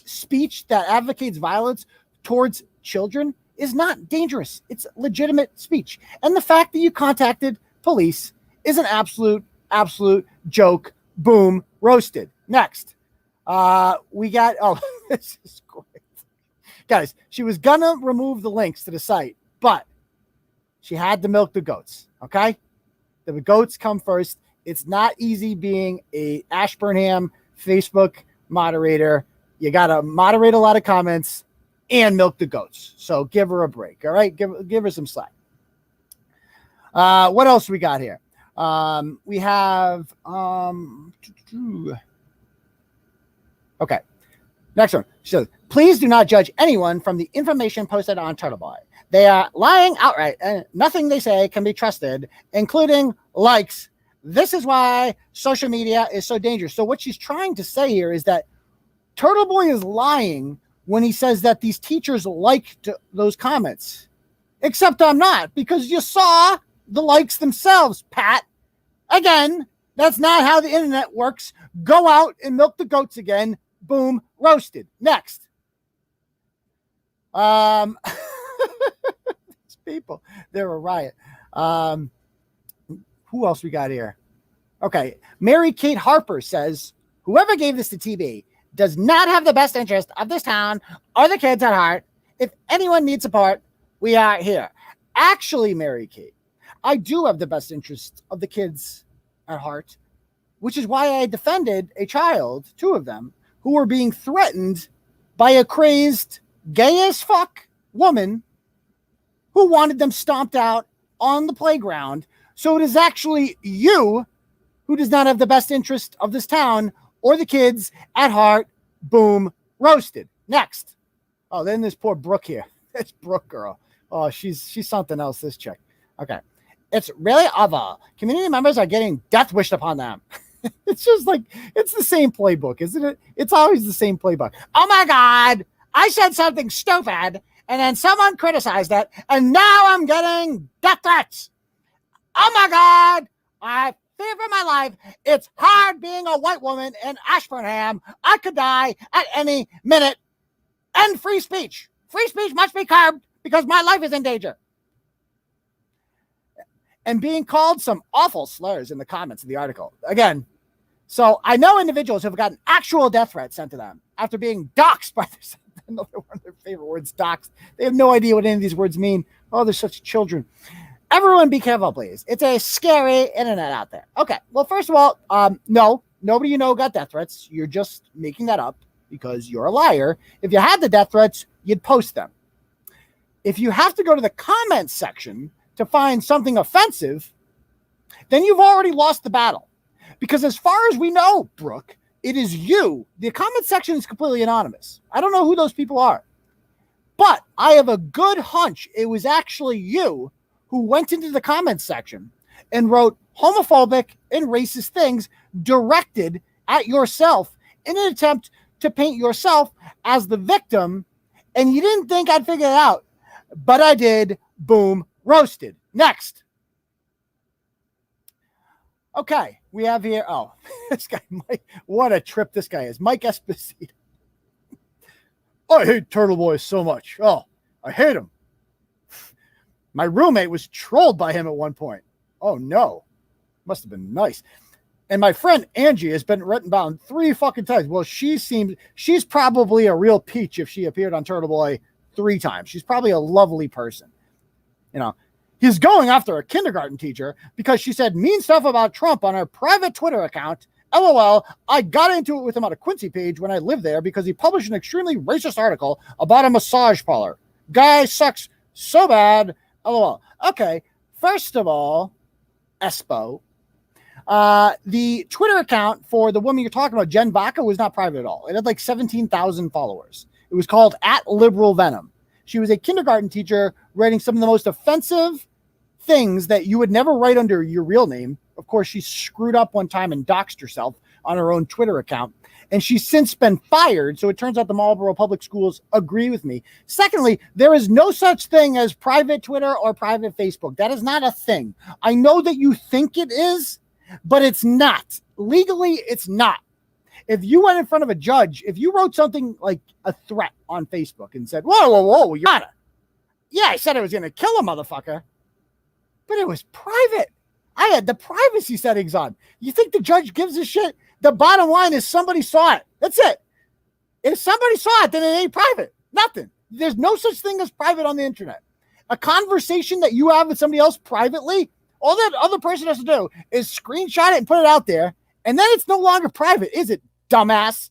speech that advocates violence towards children is not dangerous. It's legitimate speech. And the fact that you contacted police is an absolute joke. Boom, roasted. Next. We got, this is great. Guys, she was gonna remove the links to the site, but she had to milk the goats, okay? The goats come first. It's not easy being a Ashburnham Facebook moderator. You gotta moderate a lot of comments and milk the goats. So give her a break. All right. Give her some slack. What else we got here? We have, okay. Next one. She says, please do not judge anyone from the information posted on Turtleboy. They are lying outright and nothing they say can be trusted, including likes. This is why social media is so dangerous. So what she's trying to say here is that Turtleboy is lying when he says that these teachers liked those comments. Except I'm not, because you saw the likes themselves, Pat. Again, that's not how the internet works. Go out and milk the goats again. Boom, roasted. Next. These people, they're a riot. Who else we got here? Okay, Mary Kate Harper says, whoever gave this to TB does not have the best interest of this town or the kids at heart. If anyone needs support, we are here. Actually, Mary Kate, I do have the best interest of the kids at heart, which is why I defended a child, 2 of them, who were being threatened by a crazed, gay as fuck woman who wanted them stomped out on the playground. So it is actually you who does not have the best interest of this town or the kids at heart. Boom, roasted. Next. Oh, then there's poor Brooke here. This Brooke girl. Oh, she's something else, this chick. Okay. It's really awful. Community members are getting death wished upon them. It's just like, it's the same playbook, isn't it? It's always the same playbook. Oh my God, I said something stupid and then someone criticized it and now I'm getting death threats. Oh my God, I fear for my life. It's hard being a white woman in Ashburnham. I could die at any minute. And free speech. Free speech must be curbed because my life is in danger. And being called some awful slurs in the comments of the article. Again, so I know individuals who have gotten actual death threats sent to them after being doxxed by their, another one of their favorite words, doxxed. They have no idea what any of these words mean. Oh, they're such children. Everyone be careful, please. It's a scary internet out there. Okay, well, first of all, no, nobody you know got death threats. You're just making that up because you're a liar. If you had the death threats, you'd post them. If you have to go to the comments section to find something offensive, then you've already lost the battle. Because as far as we know, Brooke, it is you. The comment section is completely anonymous. I don't know who those people are. But I have a good hunch it was actually you who went into the comments section and wrote homophobic and racist things directed at yourself in an attempt to paint yourself as the victim. And you didn't think I'd figure it out, but I did. Boom, roasted. Next. Okay, we have here, oh, this guy, Mike, what a trip this guy is. Mike Esposito. I hate Turtleboy so much. Oh, I hate him. My roommate was trolled by him at one point. Oh, no. Must have been nice. And my friend Angie has been written down 3 fucking times. Well, she's probably a real peach if she appeared on Turtleboy 3 times. She's probably a lovely person. You know, he's going after a kindergarten teacher because she said mean stuff about Trump on her private Twitter account. LOL, I got into it with him on a Quincy page when I lived there because he published an extremely racist article about a massage parlor. Guy sucks so bad. LOL. Okay, first of all, Espo, the Twitter account for the woman you're talking about, Jen Vaca, was not private at all. It had like 17,000 followers. It was called @LiberalVenom. She was a kindergarten teacher writing some of the most offensive things that you would never write under your real name. Of course, she screwed up one time and doxed herself on her own Twitter account. And she's since been fired. So it turns out the Marlboro Public Schools agree with me. Secondly, there is no such thing as private Twitter or private Facebook. That is not a thing. I know that you think it is, but it's not. Legally, it's not. If you went in front of a judge, if you wrote something like a threat on Facebook and said, whoa, you gotta. Yeah, I said I was going to kill a motherfucker, but it was private. I had the privacy settings on. You think the judge gives a shit? The bottom line is somebody saw it. That's it. If somebody saw it, then it ain't private. Nothing. There's no such thing as private on the internet. A conversation that you have with somebody else privately, all that other person has to do is screenshot it and put it out there, and then it's no longer private, is it, dumbass?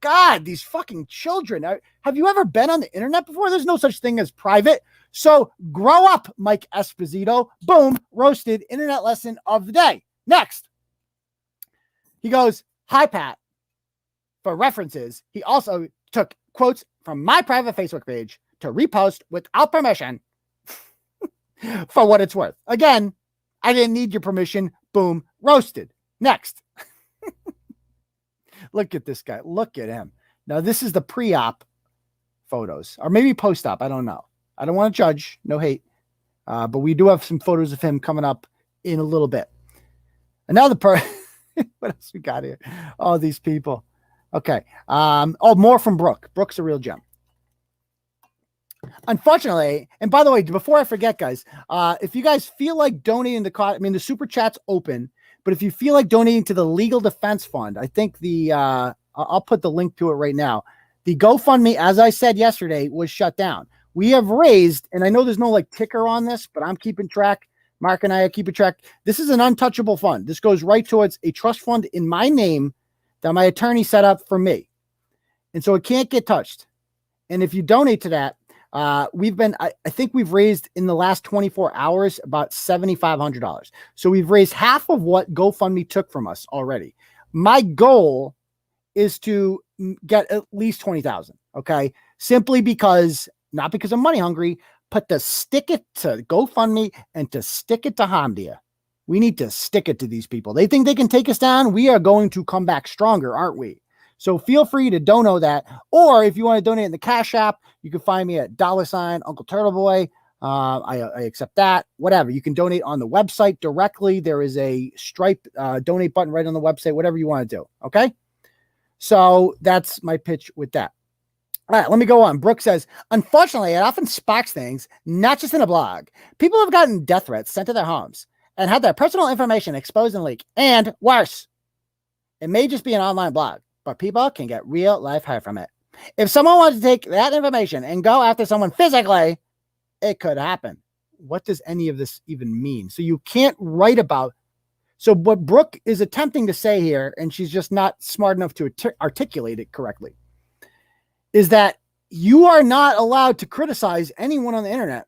God, these fucking children. Have you ever been on the internet before? There's no such thing as private. So grow up, Mike Esposito. Boom, roasted. Internet lesson of the day. Next. He goes, hi, Pat. For references, he also took quotes from my private Facebook page to repost without permission for what it's worth. Again, I didn't need your permission. Boom, roasted. Next. Look at this guy. Look at him. Now, this is the pre-op photos, or maybe post-op. I don't know. I don't want to judge. No hate. But we do have some photos of him coming up in a little bit. Another person. What else we got here? Oh, these people. Okay. More from Brooke. Brooke's a real gem. Unfortunately, and by the way, before I forget, guys, if you guys feel like donating the super chat's open, but if you feel like donating to the Legal Defense Fund, I think I'll put the link to it right now. The GoFundMe, as I said yesterday, was shut down. We have raised, and I know there's no like ticker on this, but I'm keeping track. Mark and I are keeping track. This is an untouchable fund. This goes right towards a trust fund in my name that my attorney set up for me. And so it can't get touched. And if you donate to that, I think we've raised in the last 24 hours about $7,500. So we've raised half of what GoFundMe took from us already. My goal is to get at least 20,000. Okay. Simply because, not because I'm money hungry, but to stick it to GoFundMe and to stick it to Hamdia. We need to stick it to these people. They think they can take us down. We are going to come back stronger, aren't we? So feel free to dono that. Or if you want to donate in the Cash App, you can find me at $ Uncle Turtleboy. I accept that. Whatever. You can donate on the website directly. There is a Stripe donate button right on the website, whatever you want to do. Okay. So that's my pitch with that. All right, let me go on. Brooke says, unfortunately, it often sparks things, not just in a blog. People have gotten death threats sent to their homes and had their personal information exposed and leaked. And worse, it may just be an online blog, but people can get real life hurt from it. If someone wants to take that information and go after someone physically, it could happen. What does any of this even mean? So you can't write about. So what Brooke is attempting to say here, and she's just not smart enough to articulate it correctly, is that you are not allowed to criticize anyone on the internet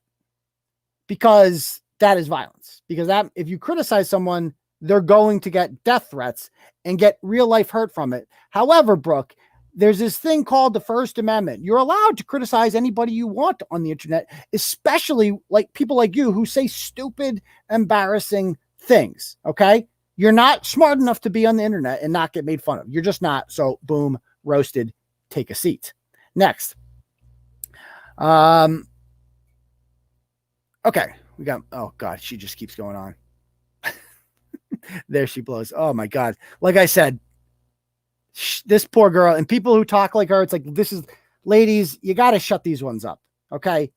because that is violence. Because that, if you criticize someone, they're going to get death threats and get real life hurt from it. However, Brooke, there's this thing called the First Amendment. You're allowed to criticize anybody you want on the internet, especially like people like you who say stupid, embarrassing things. Okay. You're not smart enough to be on the internet and not get made fun of. You're just not. So boom, roasted, take a seat. Next. Okay. We got, oh God, she just keeps going on. There she blows. Oh my God. Like I said, this poor girl and people who talk like her, it's like, this is, ladies, you got to shut these ones up. Okay.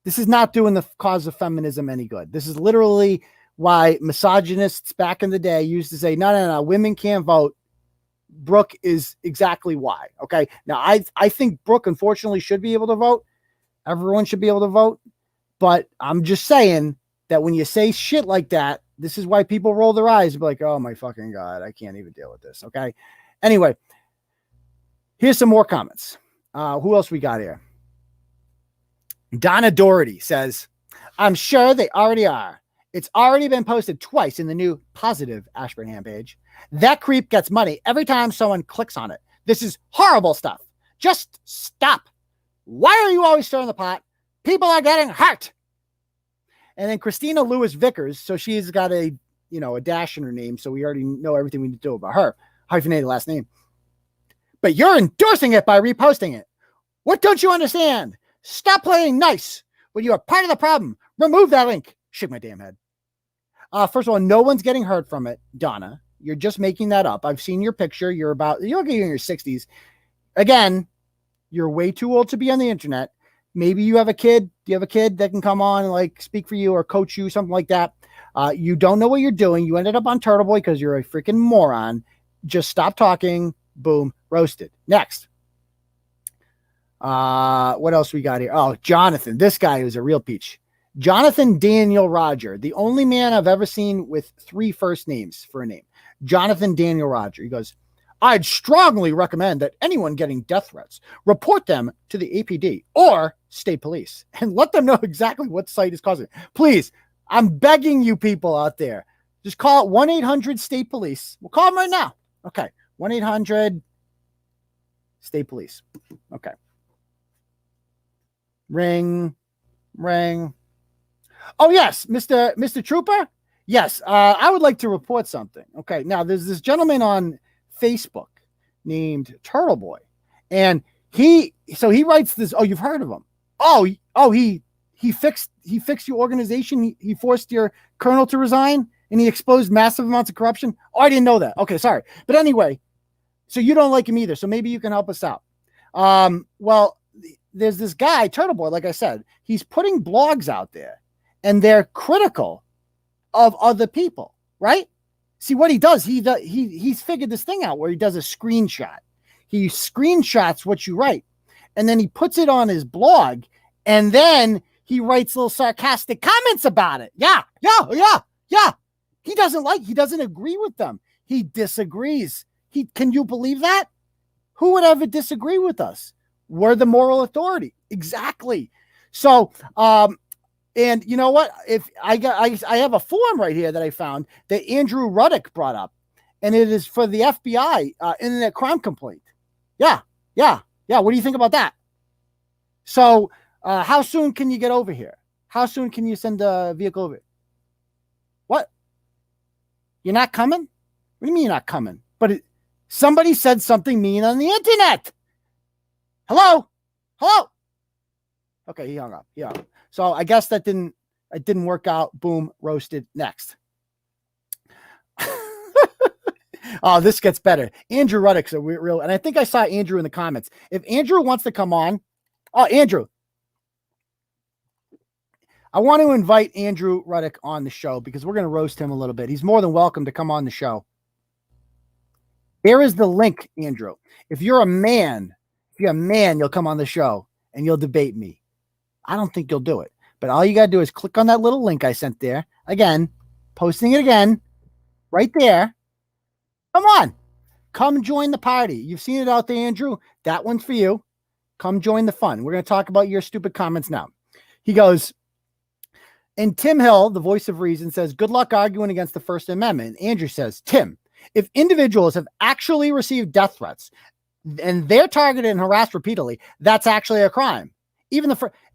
This is not doing the cause of feminism any good. This is literally why misogynists back in the day used to say, no, women can't vote. Brooke is exactly why. Okay. Now I think Brooke unfortunately should be able to vote. Everyone should be able to vote. But I'm just saying that when you say shit like that, this is why people roll their eyes and be like, oh my fucking God, I can't even deal with this. Okay. Anyway, here's some more comments. Who else we got here? Donna Doherty says, I'm sure they already are. It's already been posted twice in the new positive Ashburnham page. That creep gets money every time someone clicks on it. This is horrible stuff. Just stop. Why are you always stirring the pot? People are getting hurt. And then Christina Lewis-Vickers, so she's got a dash in her name, so we already know everything we need to do about her. Hyphenated last name. But you're endorsing it by reposting it. What don't you understand? Stop playing nice when you are part of the problem. Remove that link. Shake my damn head. First of all, no one's getting hurt from it, Donna. You're just making that up. I've seen your picture. You're in your 60s. Again, you're way too old to be on the internet. Maybe you have a kid. Do you have a kid that can come on and like speak for you or coach you, something like that? You don't know what you're doing. You ended up on Turtleboy because you're a freaking moron. Just stop talking. Boom. Roasted. Next. What else we got here? Oh, Johnathan. This guy is a real peach. Johnathan Daniel Rodger, the only man I've ever seen with 3 first names for a name. Johnathan Daniel Rodger. He goes, I'd strongly recommend that anyone getting death threats report them to the APD or state police and let them know exactly what site is causing it. Please, I'm begging you people out there, just call it 1-800 state police. We'll call them right now. Okay. 1-800 state police. Okay. Ring. Oh, yes, Mr. Trooper. Yes, I would like to report something. Okay, now there's this gentleman on Facebook named Turtleboy, and he writes this. Oh, you've heard of him? He fixed your organization. He forced your colonel to resign, and he exposed massive amounts of corruption. Oh, I didn't know that. Okay, sorry, but anyway, so you don't like him either. So maybe you can help us out. Well, there's this guy Turtleboy. Like I said, he's putting blogs out there. And they're critical of other people, right? See what he does. He's figured this thing out where he does a screenshot. He screenshots what you write, and then he puts it on his blog, and then he writes little sarcastic comments about it. Yeah. He doesn't agree with them. He disagrees. Can you believe that? Who would ever disagree with us? We're the moral authority. Exactly. So, and you know what? If I have a form right here that I found that Andrew Rudick brought up, and it is for the FBI internet crime complaint. Yeah. What do you think about that? So, how soon can you get over here? How soon can you send a vehicle over? What? You're not coming? What do you mean you're not coming? But somebody said something mean on the internet. Hello? Okay, he hung up. Yeah. So I guess it didn't work out. Boom, roasted. Next. Oh, this gets better. Andrew Rudick's a real, and I think I saw Andrew in the comments. If Andrew wants to come on, Andrew, I want to invite Andrew Rudick on the show because we're going to roast him a little bit. He's more than welcome to come on the show. There is the link, Andrew. If you're a man, you'll come on the show and you'll debate me. I don't think you'll do it, but all you got to do is click on that little link I sent there. Again, posting it again, right there. Come on. Come join the party. You've seen it out there, Andrew. That one's for you. Come join the fun. We're going to talk about your stupid comments now. He goes, and Tim Hill, the voice of reason, says, good luck arguing against the First Amendment. And Andrew says, Tim, if individuals have actually received death threats and they're targeted and harassed repeatedly, that's actually a crime.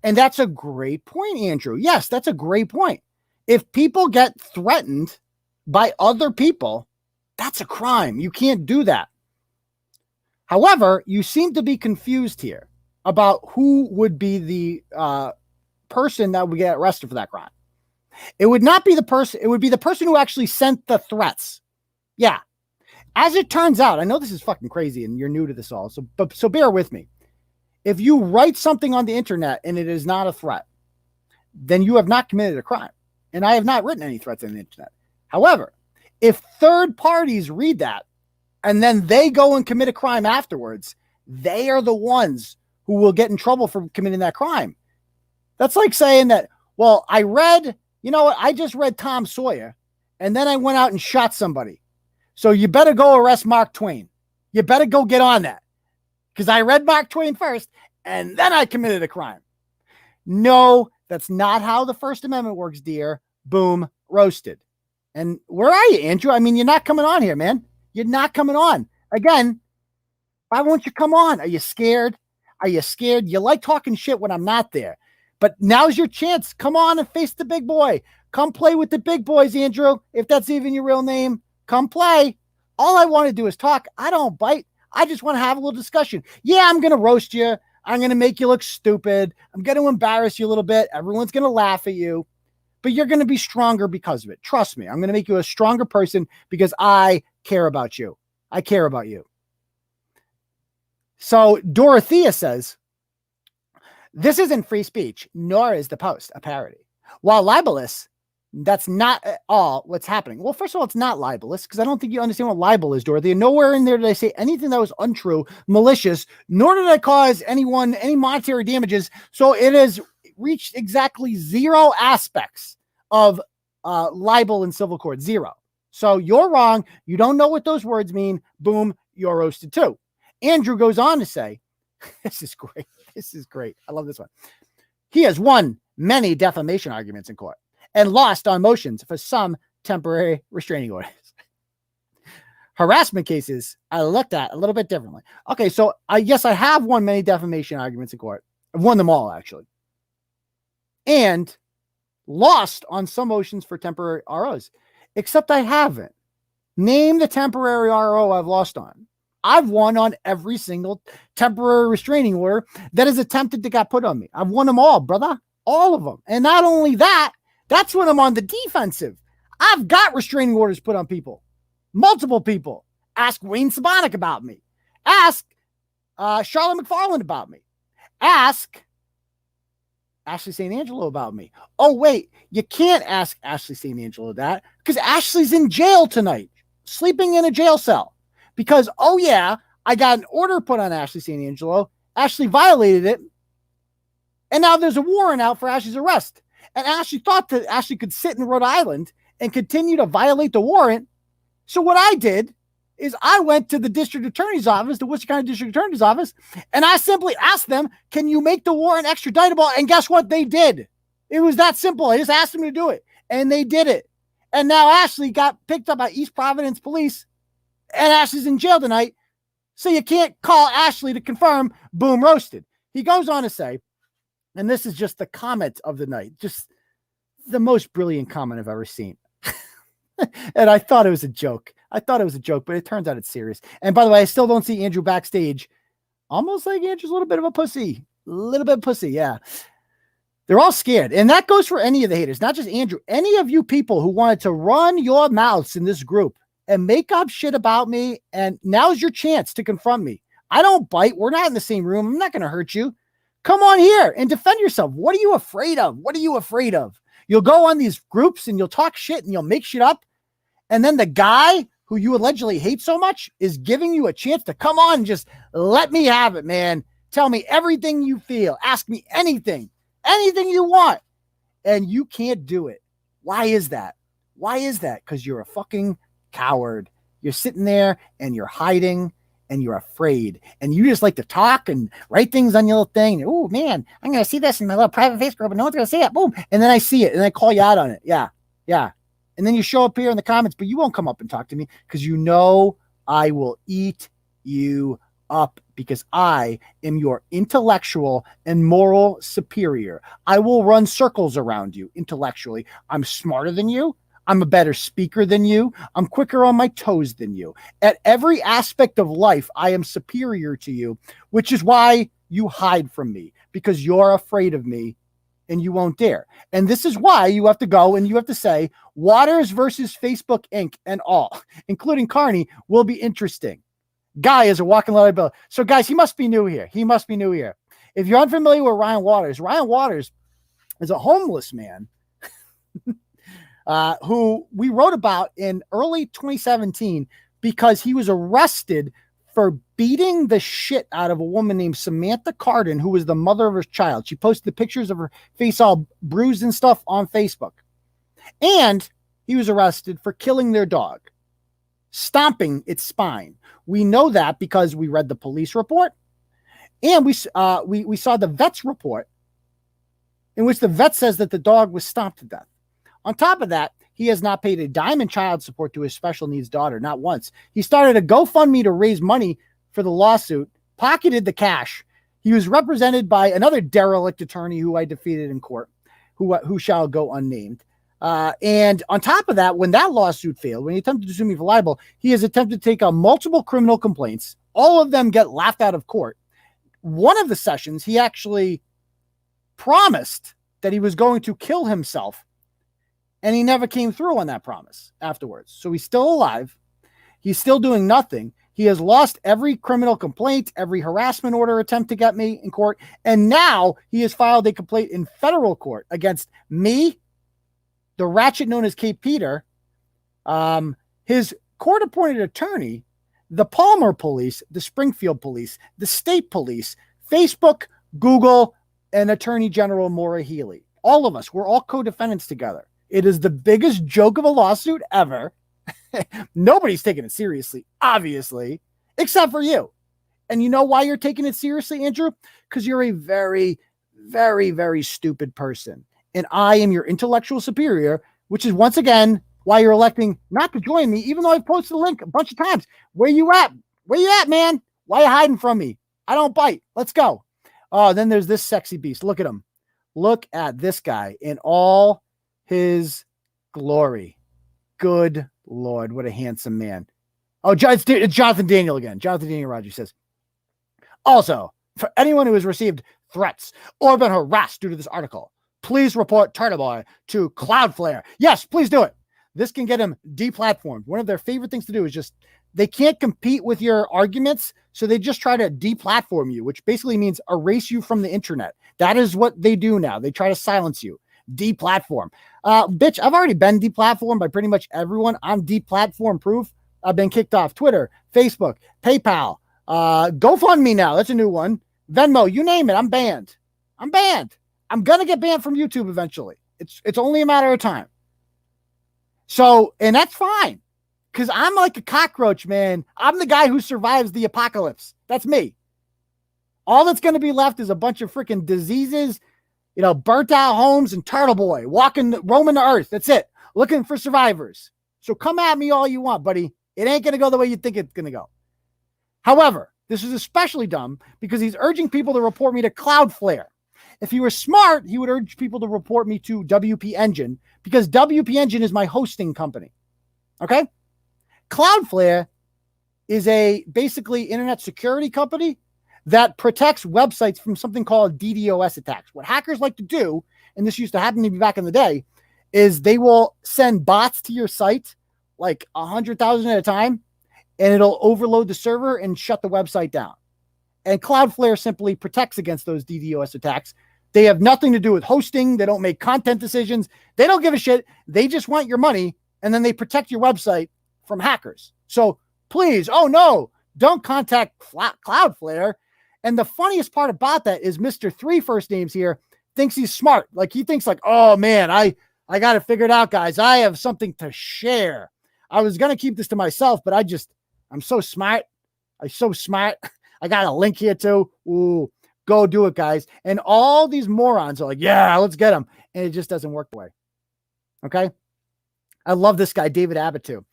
And that's a great point, Andrew. Yes, that's a great point. If people get threatened by other people, that's a crime. You can't do that. However, you seem to be confused here about who would be the person that would get arrested for that crime. It would not be the person. It would be the person who actually sent the threats. Yeah. As it turns out, I know this is fucking crazy and you're new to this all. So bear with me. If you write something on the internet and it is not a threat, then you have not committed a crime. And I have not written any threats on the internet. However, if third parties read that and then they go and commit a crime afterwards, they are the ones who will get in trouble for committing that crime. That's like saying that, well, I just read Tom Sawyer and then I went out and shot somebody. So you better go arrest Mark Twain. You better go get on that because I read Mark Twain first and then I committed a crime. No, that's not how the First Amendment works, dear. Boom, roasted. And where are you, Andrew? I mean, you're not coming on here, man. You're not coming on. Again, why won't you come on? Are you scared? Are you scared? You like talking shit when I'm not there. But now's your chance. Come on and face the big boy. Come play with the big boys, Andrew. If that's even your real name, come play. All I want to do is talk. I don't bite. I just want to have a little discussion. Yeah, I'm going to roast you. I'm going to make you look stupid. I'm going to embarrass you a little bit. Everyone's going to laugh at you. But you're going to be stronger because of it. Trust me. I'm going to make you a stronger person because I care about you. I care about you. So Dorothea says, this isn't free speech, nor is the post a parody. While libelous, that's not at all what's happening. Well, first of all, it's not libelous because I don't think you understand what libel is, Dorothea. Nowhere in there did I say anything that was untrue, malicious, nor did I cause anyone any monetary damages. So it has reached exactly zero aspects of libel in civil court. Zero. So you're wrong. You don't know what those words mean. Boom, you're roasted too. Andrew goes on to say, this is great. This is great. I love this one. He has won many defamation arguments in court and lost on motions for some temporary restraining orders. Harassment cases I looked at a little bit differently. Okay, so yes, I have won many defamation arguments in court. I've won them all, actually. And lost on some motions for temporary ROs, except I haven't. Name the temporary RO I've lost on. I've won on every single temporary restraining order that is attempted to get put on me. I've won them all, brother. All of them. And not only that, that's when I'm on the defensive. I've got restraining orders put on people. Multiple people. Ask Wayne Sabonik about me. Ask Charlotte McFarland about me. Ask Ashley St. Angelo about me. Oh, wait. You can't ask Ashley St. Angelo that because Ashley's in jail tonight, sleeping in a jail cell. Because, oh yeah, I got an order put on Ashley St. Angelo. Ashley violated it. And now there's a warrant out for Ashley's arrest. And Ashley thought that Ashley could sit in Rhode Island and continue to violate the warrant. So what I did is I went to the district attorney's office, the Worcester County District Attorney's office, and I simply asked them, can you make the warrant extraditable? And guess what? They did. It was that simple. I just asked them to do it. And they did it. And now Ashley got picked up by East Providence Police. And Ashley's in jail tonight, so you can't call Ashley to confirm, boom, roasted. He goes on to say, and this is just the comment of the night, just the most brilliant comment I've ever seen. And I thought it was a joke. But it turns out it's serious. And by the way, I still don't see Andrew backstage. Almost like Andrew's a little bit of a pussy. Yeah. They're all scared. And that goes for any of the haters, not just Andrew. Any of you people who wanted to run your mouths in this group, and make up shit about me, and now's your chance to confront me. I don't bite. We're not in the same room. I'm not going to hurt you. Come on here and defend yourself. What are you afraid of? What are you afraid of? You'll go on these groups and you'll talk shit and you'll make shit up. And then the guy who you allegedly hate so much is giving you a chance to come on and just let me have it, man. Tell me everything you feel. Ask me anything you want. And you can't do it. Why is that? Why is that? Because you're a fucking coward. You're sitting there and you're hiding and you're afraid. And you just like to talk and write things on your little thing. Oh, man, I'm going to see this in my little private Facebook, but no one's going to see it. Boom. And then I see it and I call you out on it. Yeah. Yeah. And then you show up here in the comments, but you won't come up and talk to me because you know I will eat you up because I am your intellectual and moral superior. I will run circles around you intellectually. I'm smarter than you. I'm a better speaker than you. I'm quicker on my toes than you. At every aspect of life, I am superior to you, which is why you hide from me, because you're afraid of me and you won't dare. And this is why you have to go and you have to say Waters versus Facebook Inc. and all, including Kearney, will be interesting. Guy is a walking liability. So guys, he must be new here. He must be new here. If you're unfamiliar with Ryan Waters is a homeless man who we wrote about in early 2017 because he was arrested for beating the shit out of a woman named Samantha Cardin, who was the mother of her child. She posted pictures of her face all bruised and stuff on Facebook. And he was arrested for killing their dog, stomping its spine. We know that because we read the police report and we saw the vet's report in which the vet says that the dog was stomped to death. On top of that, he has not paid a dime in child support to his special needs daughter, not once. He started a GoFundMe to raise money for the lawsuit, pocketed the cash. He was represented by another derelict attorney who I defeated in court, who shall go unnamed. And on top of that, when that lawsuit failed, when he attempted to sue me for libel, he has attempted to take on multiple criminal complaints. All of them get laughed out of court. One of the sessions, he actually promised that he was going to kill himself, and he never came through on that promise afterwards. So he's still alive. He's still doing nothing. He has lost every criminal complaint, every harassment order attempt to get me in court. And now he has filed a complaint in federal court against me, the Ratchet known as Cape Peter, his court-appointed attorney, the Palmer Police, the Springfield Police, the State Police, Facebook, Google, and Attorney General Maura Healey. All of us, we're all co-defendants together. It is the biggest joke of a lawsuit ever. Nobody's taking it seriously, obviously, except for you. And you know why you're taking it seriously, Andrew? Because you're a very, very, very stupid person. And I am your intellectual superior, which is once again why you're electing not to join me, even though I've posted the link a bunch of times. Where you at? Where you at, man? Why you hiding from me? I don't bite. Let's go. Oh, then there's this sexy beast. Look at him. Look at this guy in all his glory. Good Lord, what a handsome man. Oh, it's Johnathan Daniel again. Johnathan Daniel Rodger says, also, for anyone who has received threats or been harassed due to this article, please report Turtleboy to Cloudflare. Yes, please do it. This can get him deplatformed. One of their favorite things to do is just, they can't compete with your arguments, so they just try to deplatform you, which basically means erase you from the internet. That is what they do now. They try to silence you. Deplatform. Bitch, I've already been deplatformed by pretty much everyone. I'm deplatform proof. I've been kicked off Twitter, Facebook, PayPal, GoFundMe now. That's a new one. Venmo, you name it. I'm banned. I'm going to get banned from YouTube eventually. It's only a matter of time. So, and that's fine. Because I'm like a cockroach, man. I'm the guy who survives the apocalypse. That's me. All that's going to be left is a bunch of freaking diseases, burnt out homes and Turtleboy roaming the earth. That's it. Looking for survivors. So come at me all you want, buddy. It ain't going to go the way you think it's going to go. However, this is especially dumb because he's urging people to report me to Cloudflare. If he were smart, he would urge people to report me to WP Engine because WP Engine is my hosting company. Okay? Cloudflare is a basically internet security company that protects websites from something called DDoS attacks. What hackers like to do, and this used to happen to me back in the day, is they will send bots to your site like 100,000 at a time, and it'll overload the server and shut the website down. And Cloudflare simply protects against those DDoS attacks. They have nothing to do with hosting. They don't make content decisions. They don't give a shit. They just want your money, and then they protect your website from hackers. So please, oh no, don't contact Cloudflare. And the funniest part about that is Mr. Three First Names here thinks he's smart. Like he thinks like, oh man, I got it figured out, guys. I have something to share. I was going to keep this to myself, but I'm so smart. I'm so smart. I got a link here too. Ooh, go do it, guys. And all these morons are like, yeah, let's get them. And it just doesn't work the way. Okay. I love this guy, David Abbott, too.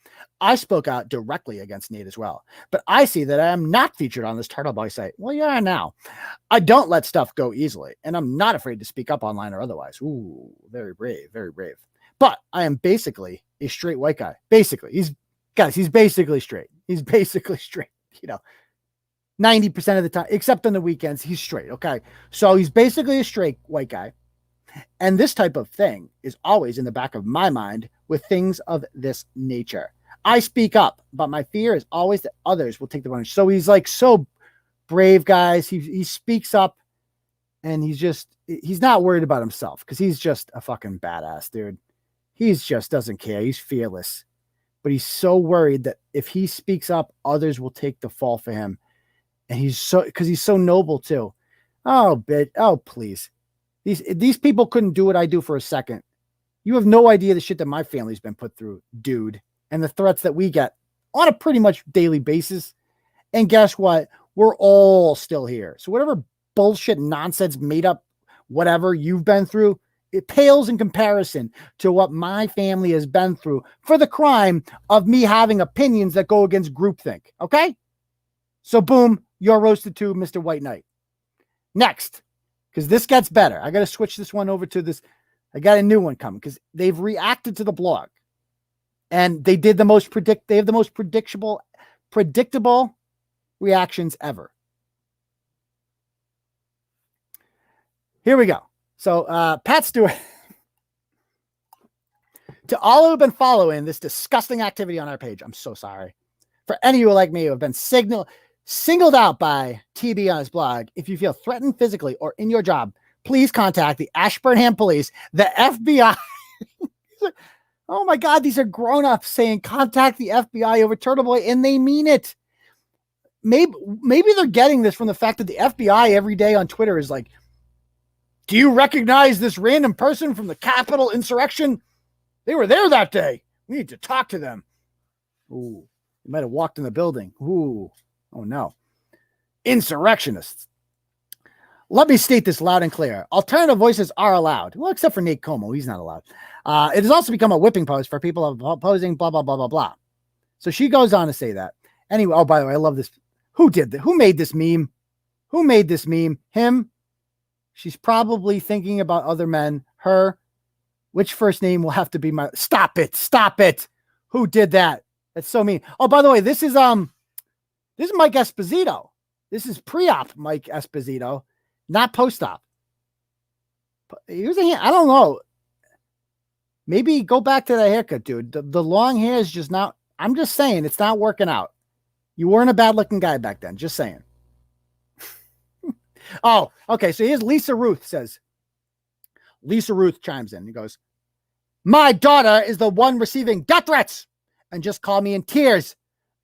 I spoke out directly against Nate as well, but I see that I am not featured on this Turtleboy site. Well, you are now. I don't let stuff go easily, and I'm not afraid to speak up online or otherwise. Ooh, very brave, very brave. But I am basically a straight white guy. Basically, he's basically straight. He's basically straight, 90% of the time, except on the weekends, he's straight. Okay. So he's basically a straight white guy. And this type of thing is always in the back of my mind with things of this nature. I speak up, but my fear is always that others will take the advantage. So he's like so brave, guys. He speaks up, and he's not worried about himself because he's just a fucking badass, dude. He's just doesn't care. He's fearless, but he's so worried that if he speaks up, others will take the fall for him. And he's so noble too. Oh, please. These people couldn't do what I do for a second. You have no idea the shit that my family's been put through, dude, and the threats that we get on a pretty much daily basis. And guess what? We're all still here. So whatever bullshit, nonsense, made up, whatever you've been through, it pales in comparison to what my family has been through for the crime of me having opinions that go against groupthink. Okay? So boom, you're roasted too, Mr. White Knight. Next, because this gets better. I got to switch this one over to this. I got a new one coming because they've reacted to the blog, and they have the most predictable reactions ever. Here we go. So Pat Stewart, to all who have been following this disgusting activity on our page, I'm so sorry. For any of you like me who have been singled out by TB on his blog, if you feel threatened physically or in your job, please contact the Ashburnham police, the FBI. Oh my God, these are grown-ups saying contact the FBI over Turtleboy, and they mean it. Maybe they're getting this from the fact that the FBI every day on Twitter is like, do you recognize this random person from the Capitol insurrection? They were there that day. We need to talk to them. Ooh, they might have walked in the building. Ooh, oh no. Insurrectionists. Let me state this loud and clear. Alternative voices are allowed. Well, except for Nate Comeau. He's not allowed. It has also become a whipping post for people opposing blah, blah, blah, blah, blah. So she goes on to say that. Anyway, oh, by the way, I love this. Who did that? Who made this meme? Who made this meme? Him? She's probably thinking about other men. Her. Which first name will have to be my... Stop it. Stop it. Who did that? That's so mean. Oh, by the way, this is Mike Esposito. This is pre-op Mike Esposito, not post-op. Here's a hand. I don't know. Maybe go back to that haircut, dude. The long hair is just not... I'm just saying, it's not working out. You weren't a bad-looking guy back then. Just saying. Oh, okay. So here's Lisa Ruth says. Lisa Ruth chimes in. He goes, my daughter is the one receiving death threats and just called me in tears.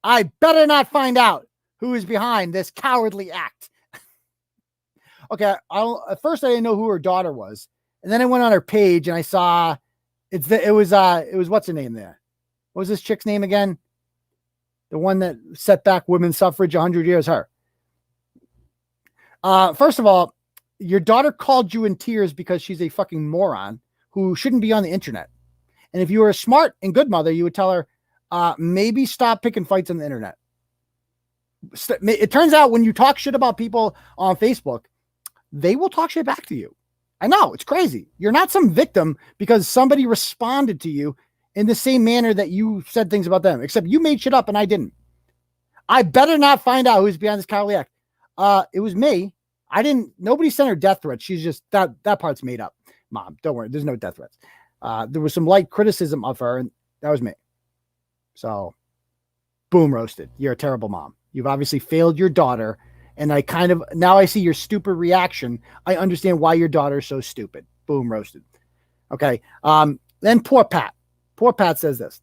I better not find out who is behind this cowardly act. Okay. At first I didn't know who her daughter was. And then I went on her page and I saw it was what's her name there? What was this chick's name again? The one that set back women's suffrage 100 years, her. First of all, your daughter called you in tears because she's a fucking moron who shouldn't be on the internet. And if you were a smart and good mother, you would tell her, maybe stop picking fights on the internet. It turns out when you talk shit about people on Facebook, they will talk shit back to you. I know, it's crazy. You're not some victim because somebody responded to you in the same manner that you said things about them, except you made shit up and I didn't. I better not find out who's behind this cowardly act. It was me. Nobody sent her death threats. She's just, that part's made up. Mom, don't worry. There's no death threats. There was some light criticism of her, and that was me. So boom, roasted. You're a terrible mom. You've obviously failed your daughter. And I now I see your stupid reaction. I understand why your daughter's so stupid. Boom, roasted. Okay. Then poor Pat. Poor Pat says this.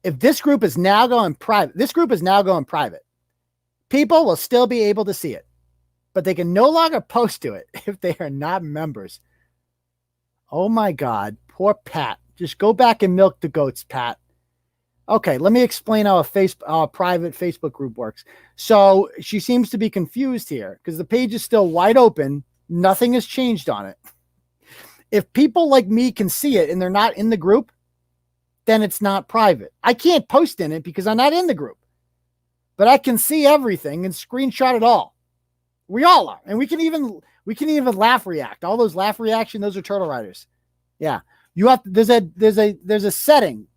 If this group is now going private, people will still be able to see it, but they can no longer post to it if they are not members. Oh my God. Poor Pat. Just go back and milk the goats, Pat. Okay, let me explain how a private Facebook group works. So she seems to be confused here because the page is still wide open. Nothing has changed on it. If people like me can see it and they're not in the group, then it's not private. I can't post in it because I'm not in the group, but I can see everything and screenshot it all. We all are. And we can even laugh react. All those laugh reaction, those are Turtle Riders. Yeah. You have there's a setting.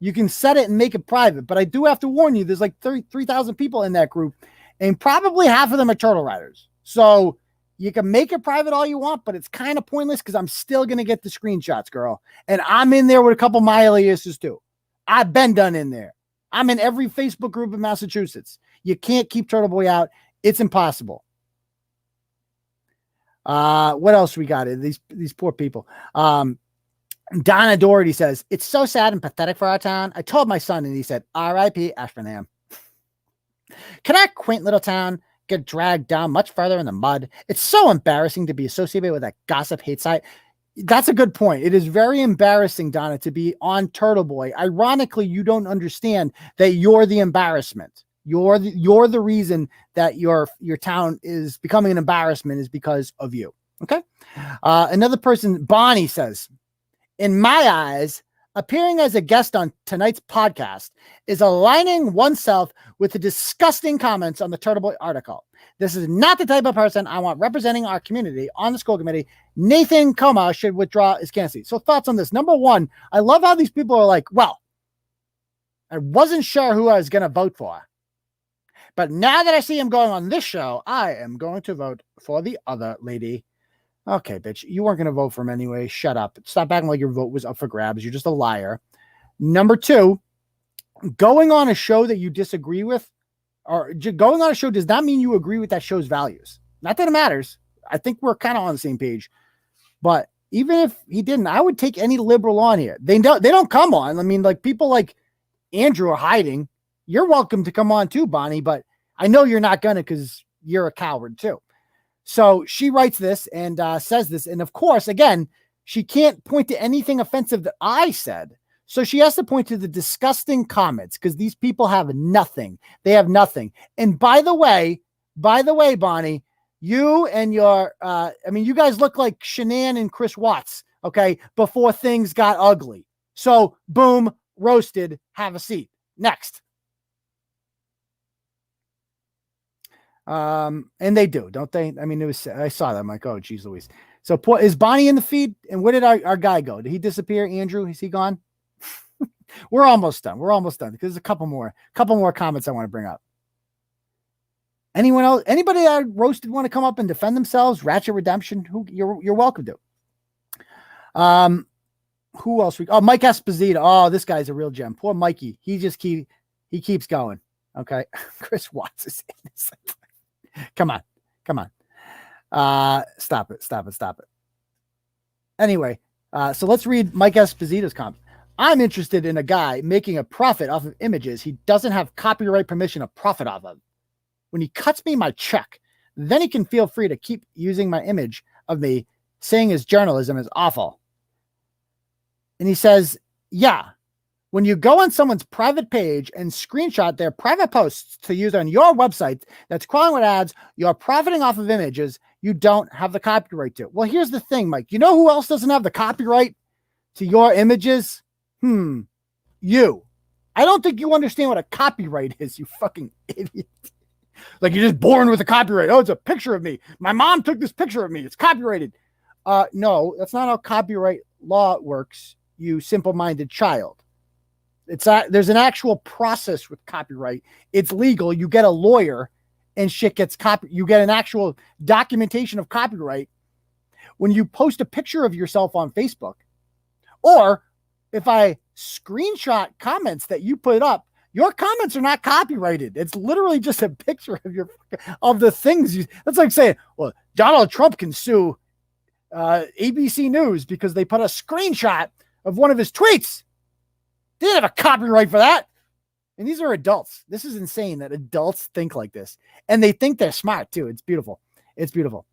You can set it and make it private, but I do have to warn you, there's like 3,000 people in that group, and probably half of them are Turtle Riders. So you can make it private all you want, but it's kind of pointless because I'm still going to get the screenshots, girl. And I'm in there with a couple of my aliases too. I've been done in there. I'm in every Facebook group in Massachusetts. You can't keep Turtleboy out. It's impossible. What else we got? These poor people. Donna Doherty says, it's so sad and pathetic for our town. I told my son and he said, R.I.P. Ashburnham. Can our quaint little town get dragged down much further in the mud? It's so embarrassing to be associated with that gossip hate site. That's a good point. It is very embarrassing, Donna, to be on Turtleboy. Ironically, you don't understand that you're the embarrassment. You're the reason that your town is becoming an embarrassment is because of you. Okay. Another person, Bonnie, says, in my eyes, appearing as a guest on tonight's podcast is aligning oneself with the disgusting comments on the Turtleboy article. This is not the type of person I want representing our community on the school committee. Nathan Comeau should withdraw his candidacy. So thoughts on this? Number one, I love how these people are like, well, I wasn't sure who I was going to vote for, but now that I see him going on this show, I am going to vote for the other lady. Okay, bitch, you weren't going to vote for him anyway. Shut up. Stop acting like your vote was up for grabs. You're just a liar. Number two, going on a show that you disagree with, or going on a show does not mean you agree with that show's values. Not that it matters. I think we're kind of on the same page. But even if he didn't, I would take any liberal on here. They don't come on. I mean, like people like Andrew are hiding. You're welcome to come on too, Bonnie, but I know you're not going to because you're a coward too. So she writes this and says this. And of course, again, she can't point to anything offensive that I said. So she has to point to the disgusting comments because these people have nothing. They have nothing. And by the way, Bonnie, you and your, you guys look like Shanann and Chris Watts, okay, before things got ugly. So boom, roasted, have a seat. Next. And they do, don't they? I mean, I saw that. I'm like, oh, geez, Louise. So is Bonnie in the feed? And where did our guy go? Did he disappear? Andrew, is he gone? We're almost done. Because there's a couple more comments I want to bring up. Anyone else? Anybody that roasted want to come up and defend themselves? Ratchet Redemption. You're welcome to. Who else? Mike Esposito. Oh, this guy's a real gem. Poor Mikey. He keeps going. Okay. Chris Watts is in this. Come on. Stop it. Anyway, so let's read Mike Esposito's comment. I'm interested in a guy making a profit off of images he doesn't have copyright permission to profit off of. When he cuts me my check, then he can feel free to keep using my image of me, saying his journalism is awful. And he says, yeah, when you go on someone's private page and screenshot their private posts to use on your website that's crawling with ads, you're profiting off of images you don't have the copyright to. Well, here's the thing, Mike. You know who else doesn't have the copyright to your images? You. I don't think you understand what a copyright is, you fucking idiot. Like you're just born with a copyright. Oh, it's a picture of me. My mom took this picture of me. It's copyrighted. No, that's not how copyright law works, you simple-minded child. There's an actual process with copyright. It's legal. You get a lawyer and shit gets you get an actual documentation of copyright when you post a picture of yourself on Facebook. Or if I screenshot comments that you put up. Your comments are not copyrighted. It's literally just a picture of the things you. That's like saying, well, Donald Trump can sue ABC News because they put a screenshot of one of his tweets. They didn't have a copyright for that. And these are adults. This is insane that adults think like this. And they think they're smart too. It's beautiful. It's beautiful.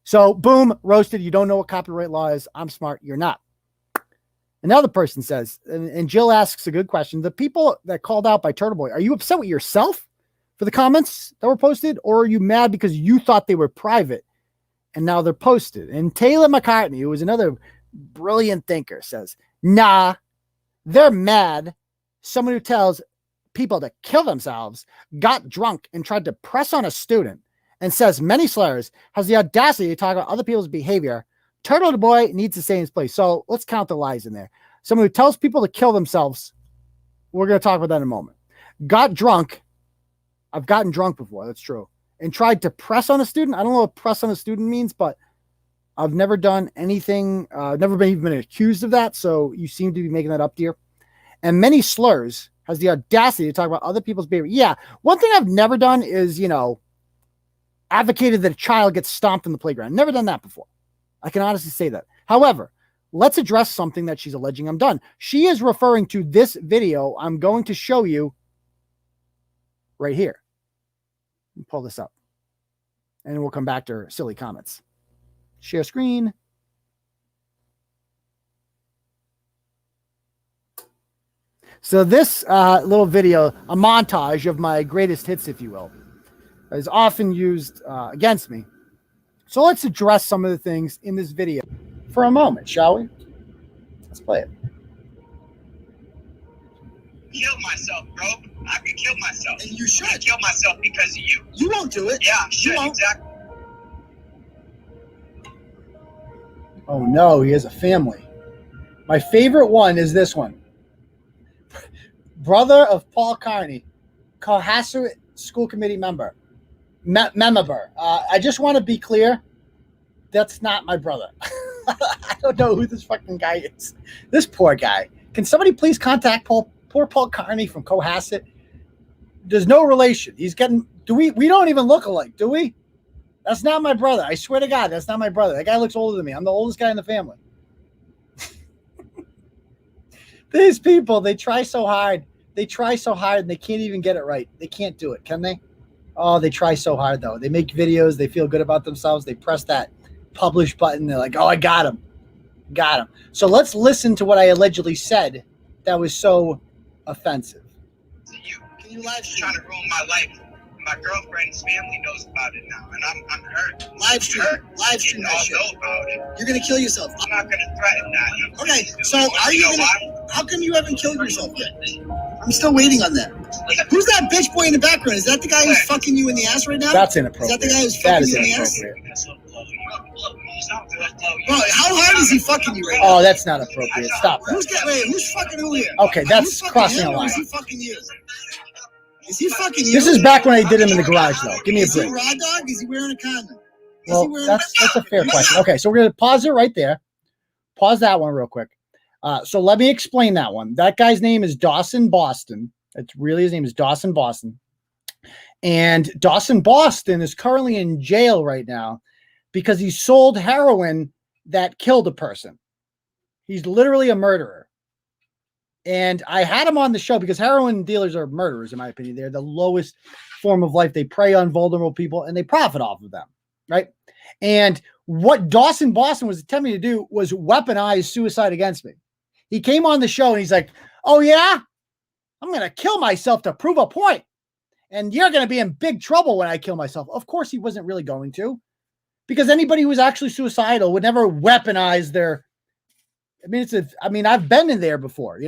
So boom, roasted. You don't know what copyright law is. I'm smart. You're not. Another person says, and Jill asks a good question. The people that called out by Turtleboy, are you upset with yourself for the comments that were posted? Or are you mad because you thought they were private and now they're posted? And Taylor MacCartnay, who is another brilliant thinker, says, nah, they're mad. Someone who tells people to kill themselves got drunk and tried to press on a student and says many slurs, has the audacity to talk about other people's behavior. Turtleboy needs to stay in his place. So let's count the lies in there. Someone who tells people to kill themselves. We're going to talk about that in a moment. Got drunk. I've gotten drunk before. That's true. And tried to press on a student. I don't know what press on a student means, but I've never done anything. Never been even accused of that. So you seem to be making that up, dear. And many slurs, has the audacity to talk about other people's behavior. Yeah. One thing I've never done is, advocated that a child gets stomped in the playground. Never done that before. I can honestly say that. However, let's address something that she's alleging I'm done. She is referring to this video I'm going to show you right here. Let me pull this up. And we'll come back to her silly comments. Share screen. So this little video, a montage of my greatest hits, if you will, is often used against me. So let's address some of the things in this video for a moment, shall we? Let's play it. Kill myself, bro. I could kill myself. And you should. I kill myself because of you. You won't do it. Yeah, I should, exactly. Oh no, he has a family. My favorite one is this one. Brother of Paul Kearney, Cohasset School Committee member. Member. I just want to be clear. That's not my brother. I don't know who this fucking guy is. This poor guy. Can somebody please contact poor Paul Kearney from Cohasset? There's no relation. He's getting. We don't even look alike, do we? That's not my brother. I swear to God, that's not my brother. That guy looks older than me. I'm the oldest guy in the family. These people, they try so hard. They try so hard and they can't even get it right. They can't do it, can they? Oh, they try so hard, though. They make videos. They feel good about themselves. They press that publish button. They're like, oh, I got him. Got him. So let's listen to what I allegedly said that was so offensive. You, can you live stream? Trying to ruin my life. My girlfriend's family knows about it now, and I'm hurt. Live stream that shit. Know about it. You're gonna kill yourself. I'm not gonna threaten that. Okay, so are you gonna? How come you haven't killed yourself yet? I'm still waiting on that. Who's that bitch boy in the background? Is that the guy who's fucking you in the ass right now? That's inappropriate. Is that the guy who's fucking you in the ass? Bro, how hard is he fucking you right now? Oh, that's not appropriate. Stop that. Who's fucking who here? Okay, that's crossing a line. Is he fucking you? Is he fucking you? This is back when I did him in the garage, though. Give me a break. Is he raw dog? Is he wearing a condom? Well, that's a fair question. Okay, so we're going to pause it right there. Pause that one real quick. So let me explain that one. That guy's name is Dawson Boston. It's really his name is Dawson Boston. And Dawson Boston is currently in jail right now because he sold heroin that killed a person. He's literally a murderer. And I had him on the show because heroin dealers are murderers, in my opinion. They're the lowest form of life. They prey on vulnerable people and they profit off of them, right? And what Dawson Boston was attempting to do was weaponize suicide against me. He came on the show and he's like, oh, yeah, I'm going to kill myself to prove a point. And you're going to be in big trouble when I kill myself. Of course, he wasn't really going to, because anybody who was actually suicidal would never weaponize their. I've been in there before,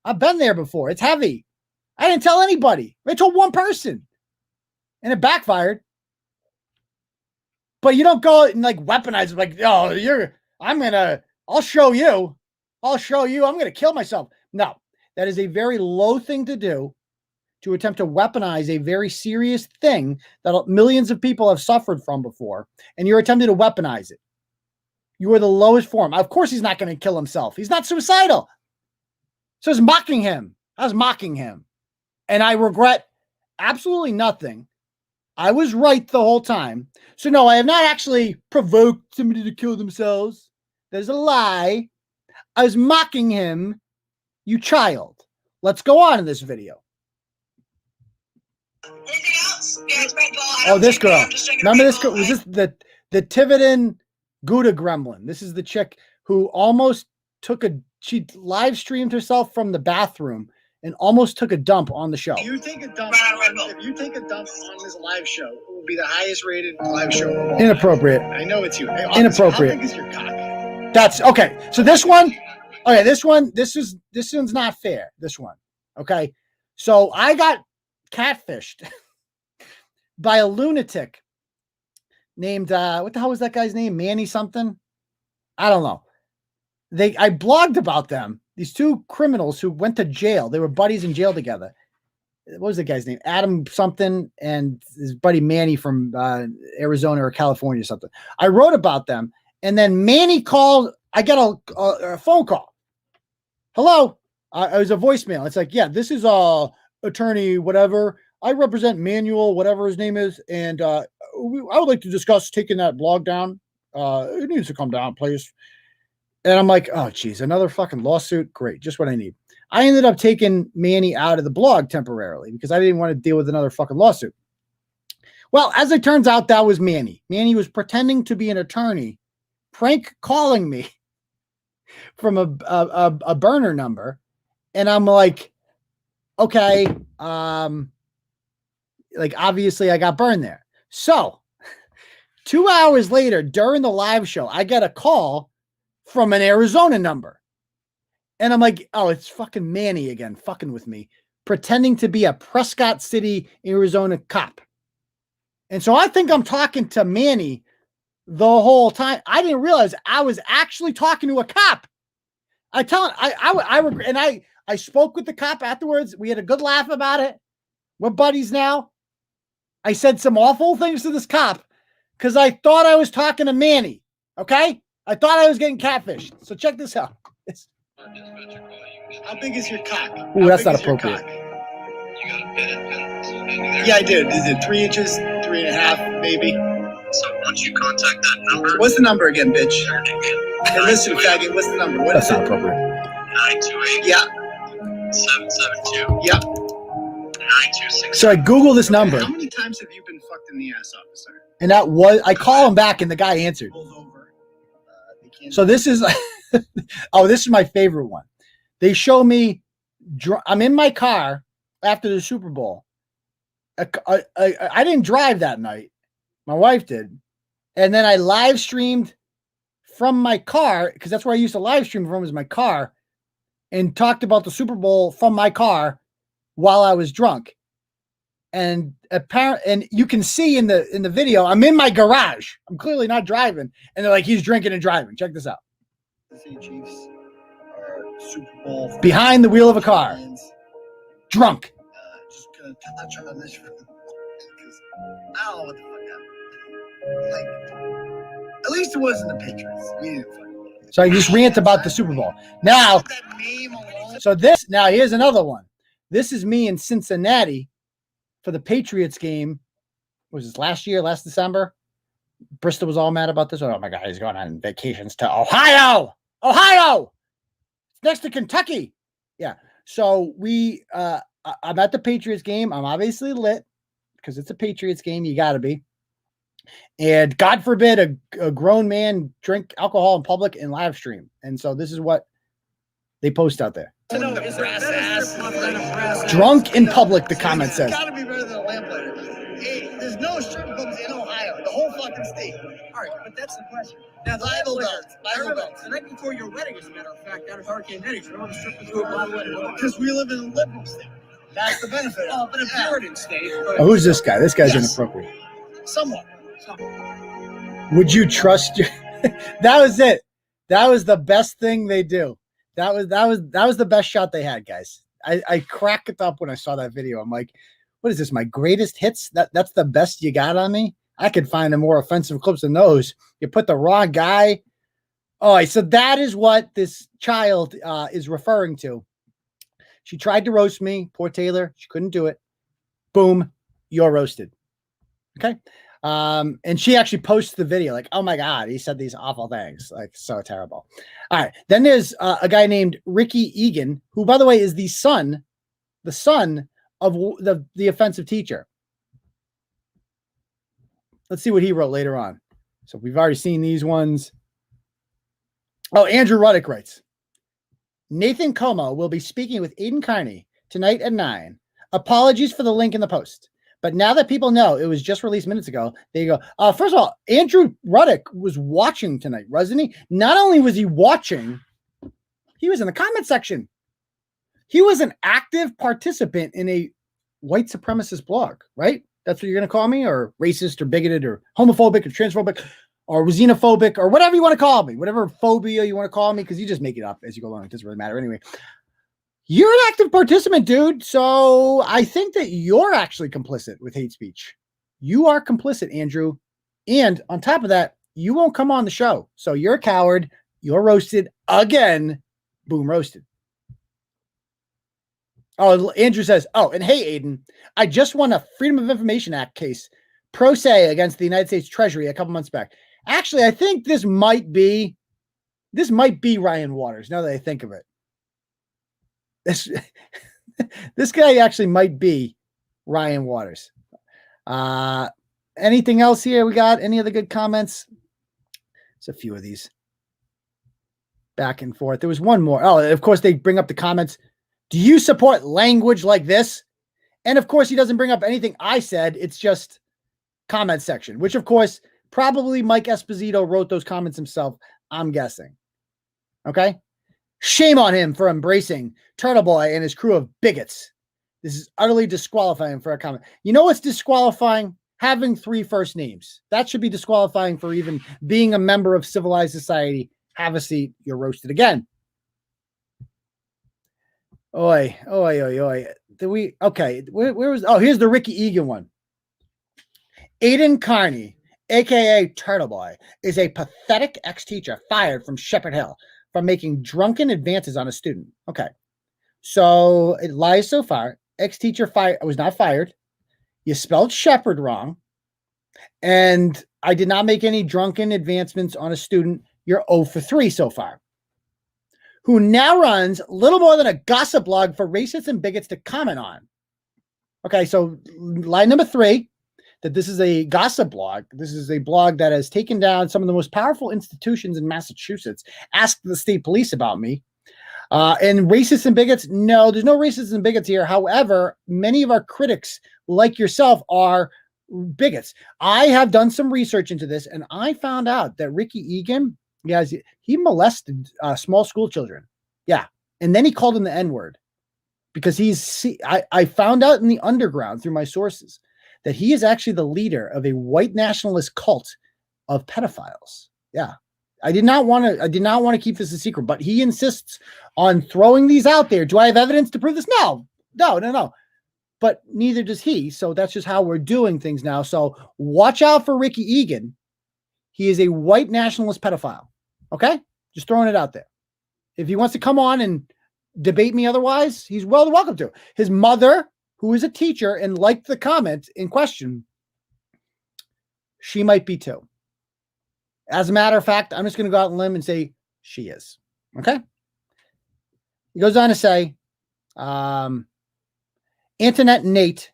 I've been there before. It's heavy. I didn't tell anybody. I told one person and it backfired. But you don't go and like weaponize it like, oh, I'll show you. I'm going to kill myself. No, that is a very low thing to do, to attempt to weaponize a very serious thing that millions of people have suffered from before. And you're attempting to weaponize it. You are the lowest form. Of course, he's not going to kill himself. He's not suicidal. So I was mocking him. And I regret absolutely nothing. I was right the whole time. So no, I have not actually provoked somebody to kill themselves. There's a lie. I was mocking him, you child. Let's go on in this video. Anything else? Yeah, it's great. Well, Oh, this girl. Remember this girl? Was this the Tiverton Gouda gremlin? This is the chick who almost she live streamed herself from the bathroom and almost took a dump on the show. If you take a dump on this live show, it will be the highest rated live show of all. Inappropriate. I know it's you. Hey, Inappropriate. How big is your cock? That's okay. So this one's not fair. This one. Okay. So I got catfished by a lunatic named what the hell was that guy's name? Manny something? I don't know. I blogged about them. These two criminals who went to jail. They were buddies in jail together. What was the guy's name? Adam something and his buddy Manny from Arizona or California or something. I wrote about them, and then Manny called. I got a phone call. Hello. It was a voicemail. It's like, yeah, this is attorney whatever. I represent Manuel, whatever his name is, and I would like to discuss taking that blog down. It needs to come down, please. And I'm like, oh, geez, another fucking lawsuit. Great. Just what I need. I ended up taking Manny out of the blog temporarily because I didn't want to deal with another fucking lawsuit. Well, as it turns out, that was Manny. Manny was pretending to be an attorney, prank calling me from a burner number. And I'm like, okay, like obviously I got burned there. So 2 hours later, during the live show, I get a call from an Arizona number. And I'm like, oh, it's fucking Manny again, fucking with me, pretending to be a Prescott City, Arizona cop. And so I think I'm talking to Manny the whole time. I didn't realize I was actually talking to a cop. I spoke with the cop afterwards. We had a good laugh about it. We're buddies now. I said some awful things to this cop because I thought I was talking to Manny. Okay? I thought I was getting catfished. So check this out. How big is your cock? Ooh, that's not appropriate. Yeah, I did. Is it 3 inches, 3.5, maybe? So once you contact that number, What's the number again, bitch? Hey, listen, faggot. What's the number? What That's is not it? appropriate. 928 Yeah, 772 yeah. 9266. So I Google this number, How many times have you been fucked in the ass, officer? and I call him back, and the guy answered. Pulls over. They can't- So this is, oh, this is my favorite one. They show me, I'm in my car after the Super Bowl. I didn't drive that night. My wife did. And then I live streamed from my car, because that's where I used to live stream from, is my car, and talked about the Super Bowl from my car while I was drunk. And and you can see in the video, I'm in my garage. I'm clearly not driving. And they're like, he's drinking and driving. Check this out. The Chiefs are Super Bowl Behind the wheel of a car. Drunk. Just gonna touch on this for because I don't know what the fuck happened. Like, at least it wasn't the Patriots. We didn't fucking know. So I just rant about the Super Bowl. Now, That name alone. so here's another one. This is me in Cincinnati for the Patriots game. Was this last December? Bristol was all mad about this. Oh my God, he's going on vacations to Ohio. It's next to Kentucky. Yeah. So I'm at the Patriots game. I'm obviously lit because it's a Patriots game. You got to be. And God forbid a grown man drink alcohol in public and live stream. And so this is what they post out there. Drunk in public, the comment says. It's gotta be better than a lamplighter. Hey, there's no strip clubs in Ohio, the whole fucking state. All right, but that's the question. Now, the Bible last Belt, I Bible remember Belt. the night before your wedding, as a matter of fact, out of Hurricane Eddie's, remember the strip club by the way? Because we live in a liberal state. That's the benefit Oh, of but a it. Puritan state. Oh, who's this guy? This guy's Yes. inappropriate. Somewhat. Would you trust your that was it. That was the best thing they do. That was the best shot they had, guys. I cracked up when I saw that video. I'm like, what is this? My greatest hits? That's the best you got on me? I could find a more offensive clips than those. You put the wrong guy. Oh, so that is what this child is referring to. She tried to roast me. Poor Taylor. She couldn't do it. Boom. You're roasted. Okay. And she actually posts the video like, oh my God, he said these awful things. Like, so terrible. All right. Then there's a guy named Ricky Egan, who, by the way, is the son of the offensive teacher. Let's see what he wrote later on. So we've already seen these ones. Oh, Andrew Rudick writes, Nathan Comeau will be speaking with Aidan Kearney tonight at 9. Apologies for the link in the post. But now that people know it was just released minutes ago, there you go. First of all, Andrew Rudick was watching tonight, wasn't he? Not only was he watching, he was in the comment section. He was an active participant in a white supremacist blog, right? That's what you're going to call me, or racist or bigoted or homophobic or transphobic or xenophobic or whatever you want to call me, whatever phobia you want to call me, because you just make it up as you go along. It doesn't really matter anyway. You're an active participant, dude. So I think that you're actually complicit with hate speech. You are complicit, Andrew. And on top of that, you won't come on the show. So you're a coward. You're roasted again. Boom, roasted. Oh, Andrew says, oh, and hey, Aidan, I just won a Freedom of Information Act case pro se against the United States Treasury a couple months back. Actually, I think this might be Ryan Waters, now that I think of it. This guy actually might be Ryan Waters. Anything else here? We got any other good comments? There's a few of these back and forth. There was one more. Oh, of course, they bring up the comments. Do you support language like this? And of course, he doesn't bring up anything I said. It's just comment section, which of course, probably Mike Esposito wrote those comments himself, I'm guessing. Okay. Shame on him for embracing Turtleboy and his crew of bigots. This is utterly disqualifying for a comment. You know what's disqualifying? Having 3 first names. That should be disqualifying for even being a member of civilized society. Have a seat. You're roasted again. Oi. Okay. Where was, here's the Ricky Egan one. Aidan Kearney, aka Turtleboy, is a pathetic ex-teacher fired from Shepherd Hill for making drunken advances on a student. Okay. So it lies so far. Ex-teacher was not fired. You spelled Shepherd wrong. And I did not make any drunken advancements on a student. You're 0 for 3 so far. Who now runs little more than a gossip blog for racists and bigots to comment on. Okay, so line number 3, that this is a gossip blog. This is a blog that has taken down some of the most powerful institutions in Massachusetts. Ask the state police about me. And racists and bigots, no, there's no racists and bigots here. However, many of our critics, like yourself, are bigots. I have done some research into this, and I found out that Ricky Egan, he molested small school children. Yeah. And then he called him the N-word because I found out in the underground through my sources that he is actually the leader of a white nationalist cult of pedophiles. Yeah. I did not want to keep this a secret, but he insists on throwing these out there. Do I have evidence to prove this? No. But neither does he. So that's just how we're doing things now. So watch out for Ricky Egan. He is a white nationalist pedophile. Okay? Just throwing it out there. If he wants to come on and debate me otherwise, he's welcome to. His mother, who is a teacher and liked the comment in question, she might be too. As a matter of fact, I'm just going to go out on a limb and say she is. Okay? He goes on to say, Antoinette Nate,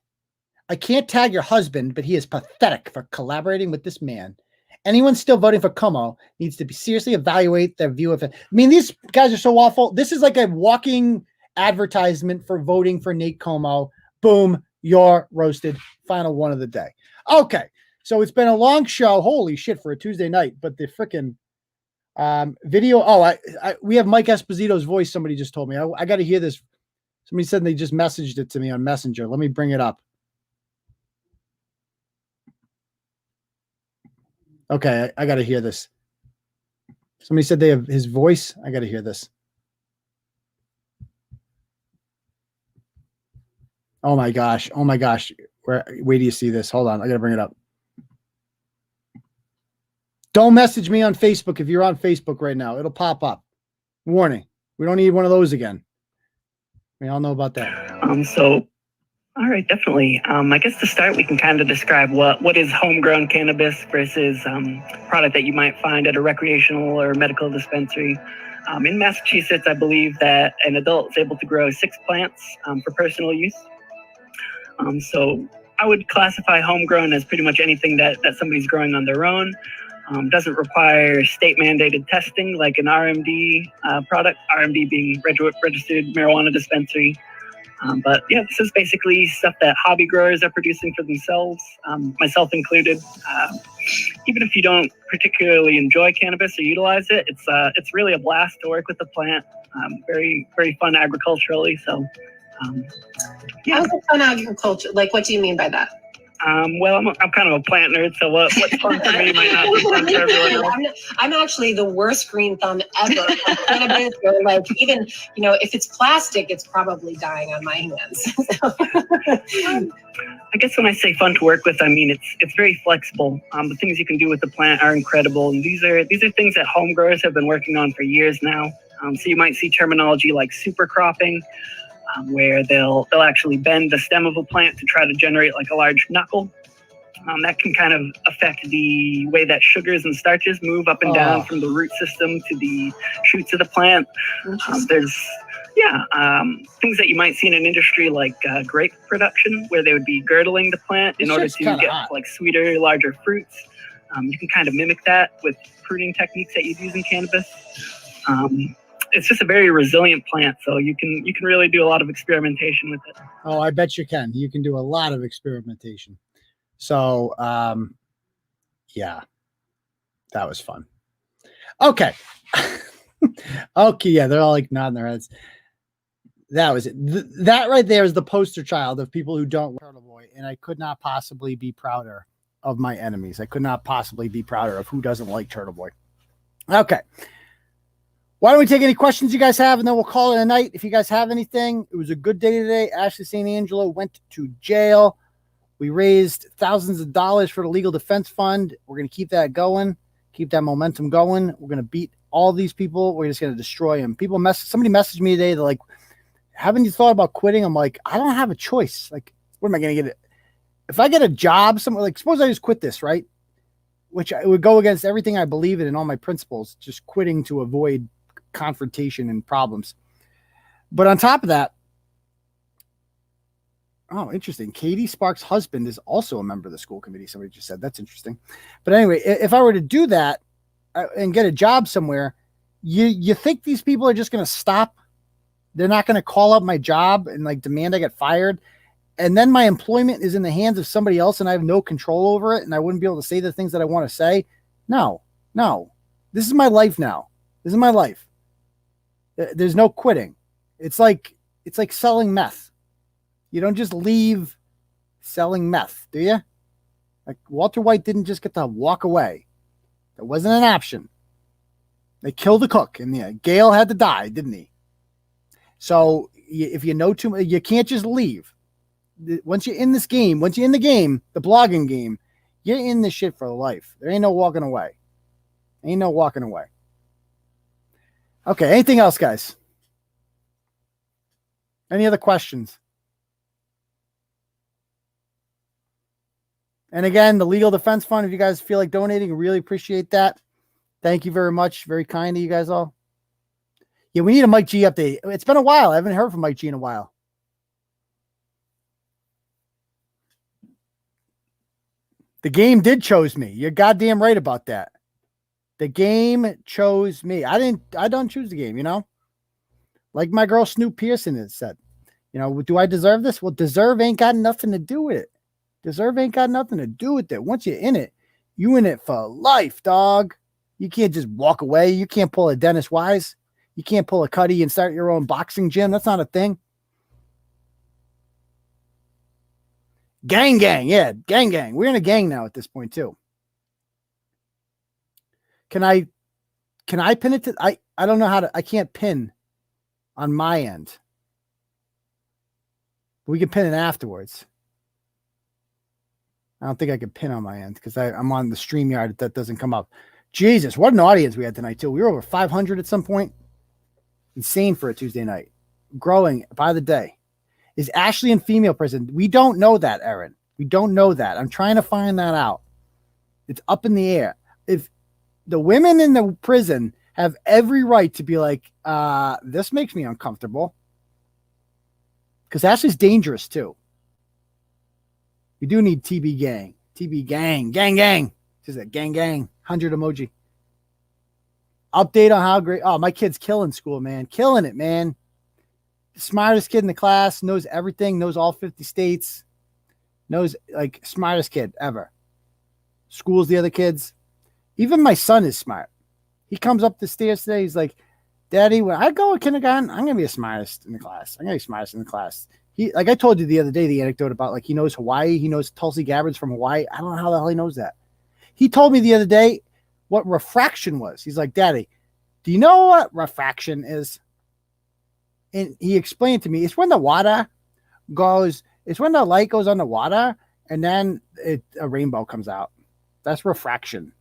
I can't tag your husband, but he is pathetic for collaborating with this man. Anyone still voting for Comeau needs to be seriously evaluate their view of it. I mean, these guys are so awful. This is like a walking advertisement for voting for Nate Comeau. Boom, you're roasted. Final one of the day. Okay, so it's been a long show. Holy shit for a Tuesday night. But the freaking video. Oh, we have Mike Esposito's voice. Somebody just told me. I got to hear this. Somebody said they just messaged it to me on Messenger. Let me bring it up. Okay, I got to hear this. Somebody said they have his voice. I got to hear this. Oh my gosh. Where do you see this? Hold on. I got to bring it up. Don't message me on Facebook if you're on Facebook right now. It'll pop up. Warning. We don't need one of those again. We all know about that. All right, definitely. I guess to start, we can kind of describe what is homegrown cannabis versus product that you might find at a recreational or medical dispensary. In Massachusetts, I believe that an adult is able to grow 6 plants for personal use. So I would classify homegrown as pretty much anything that somebody's growing on their own. Doesn't require state-mandated testing like an RMD product, RMD being registered marijuana dispensary. But yeah, this is basically stuff that hobby growers are producing for themselves, myself included. Even if you don't particularly enjoy cannabis or utilize it, it's really a blast to work with the plant. Very, very fun agriculturally. So, yeah. How's it fun agriculture? Like, what do you mean by that? Well, I'm kind of a plant nerd, so what's fun for me might not be fun for everyone else. I'm actually the worst green thumb ever. Cannabis, or like even, if it's plastic, it's probably dying on my hands. I guess when I say fun to work with, I mean it's very flexible. The things you can do with the plant are incredible, and these are things that home growers have been working on for years now. So you might see terminology like super cropping, where they'll actually bend the stem of a plant to try to generate like a large knuckle. That can kind of affect the way that sugars and starches move up and down from the root system to the shoots of the plant. There's things that you might see in an industry like grape production, where they would be girdling the plant in order to get like sweeter, larger fruits. You can kind of mimic that with pruning techniques that you'd use in cannabis. It's just a very resilient plant, so you can really do a lot of experimentation with it. Oh, I bet you can. You can do a lot of experimentation. So, yeah, that was fun. Okay. Okay, yeah, they're all like nodding their heads. That was it. That right there is the poster child of people who don't like Turtleboy, and I could not possibly be prouder of my enemies. I could not possibly be prouder of who doesn't like Turtleboy. Okay. Why don't we take any questions you guys have, and then we'll call it a night. If you guys have anything, it was a good day today. Ashley St. Angelo went to jail. We raised thousands of dollars for the legal defense fund. We're going to keep that going, keep that momentum going. We're going to beat all these people. We're just going to destroy them. Somebody messaged me today. They're like, haven't you thought about quitting? I'm like, I don't have a choice. Like, what am I going to get? If I get a job somewhere, like suppose I just quit this, right? Which it would go against everything I believe in and all my principles, just quitting to avoid confrontation and problems. But on top of that, oh, interesting. Katie Sparks' husband is also a member of the school committee. Somebody just said that's interesting. But anyway, if I were to do that and get a job somewhere, you think these people are just going to stop? They're not going to call up my job and like demand I get fired. And then my employment is in the hands of somebody else and I have no control over it. And I wouldn't be able to say the things that I want to say. No, this is my life now. This is my life. There's no quitting. It's like selling meth. You don't just leave selling meth, do you? Like Walter White didn't just get to walk away. That wasn't an option. They killed the cook, and Gale had to die, didn't he? So if you know too much, you can't just leave. Once you're in this game, once you're in the game, the blogging game, you're in this shit for life. There ain't no walking away. Ain't no walking away. Okay, anything else, guys? Any other questions? And again, the legal defense fund, if you guys feel like donating, I really appreciate that. Thank you very much. Very kind of you guys all. Yeah, we need a Mike G update. It's been a while. I haven't heard from Mike G in a while. The game did chose me. You're goddamn right about that. The game chose me. I don't choose the game, Like my girl Snoop Pearson has said. Do I deserve this? Well, deserve ain't got nothing to do with it. Deserve ain't got nothing to do with it. Once you're in it, you in it for life, dog. You can't just walk away. You can't pull a Dennis Wise. You can't pull a Cuddy and start your own boxing gym. That's not a thing. Gang. Yeah, gang. We're in a gang now at this point, too. Can I pin it to, I don't know how to, I can't pin on my end. We can pin it afterwards. I don't think I can pin on my end because I'm on the StreamYard. That doesn't come up. Jesus, what an audience we had tonight, too. We were over 500 at some point. Insane for a Tuesday night. growing by the day. Is Ashley in female prison? We don't know that, Erin. We don't know that. I'm trying to find that out. It's up in the air. If the women in the prison have every right to be like, this makes me uncomfortable. Because Ashley's dangerous too. We do need TB gang. TB gang. Gang gang. Just a gang gang. 100 emoji. Update on how great. Oh, my kid's killing school, man. Killing it, man. Smartest kid in the class. Knows everything. Knows all 50 states. Knows, like, smartest kid ever. Schools the other kids. Even my son is smart. He comes up the stairs today. He's like, Daddy, when I go to kindergarten, I'm going to be the smartest in the class. I'm going to be smartest in the class. He, like I told you the other day, the anecdote about, like, he knows Hawaii. He knows Tulsi Gabbard's from Hawaii. I don't know how the hell he knows that. He told me the other day what refraction was. He's like, Daddy, do you know what refraction is? And he explained to me, it's when the water goes, it's when the light goes on the water and then a rainbow comes out. That's refraction.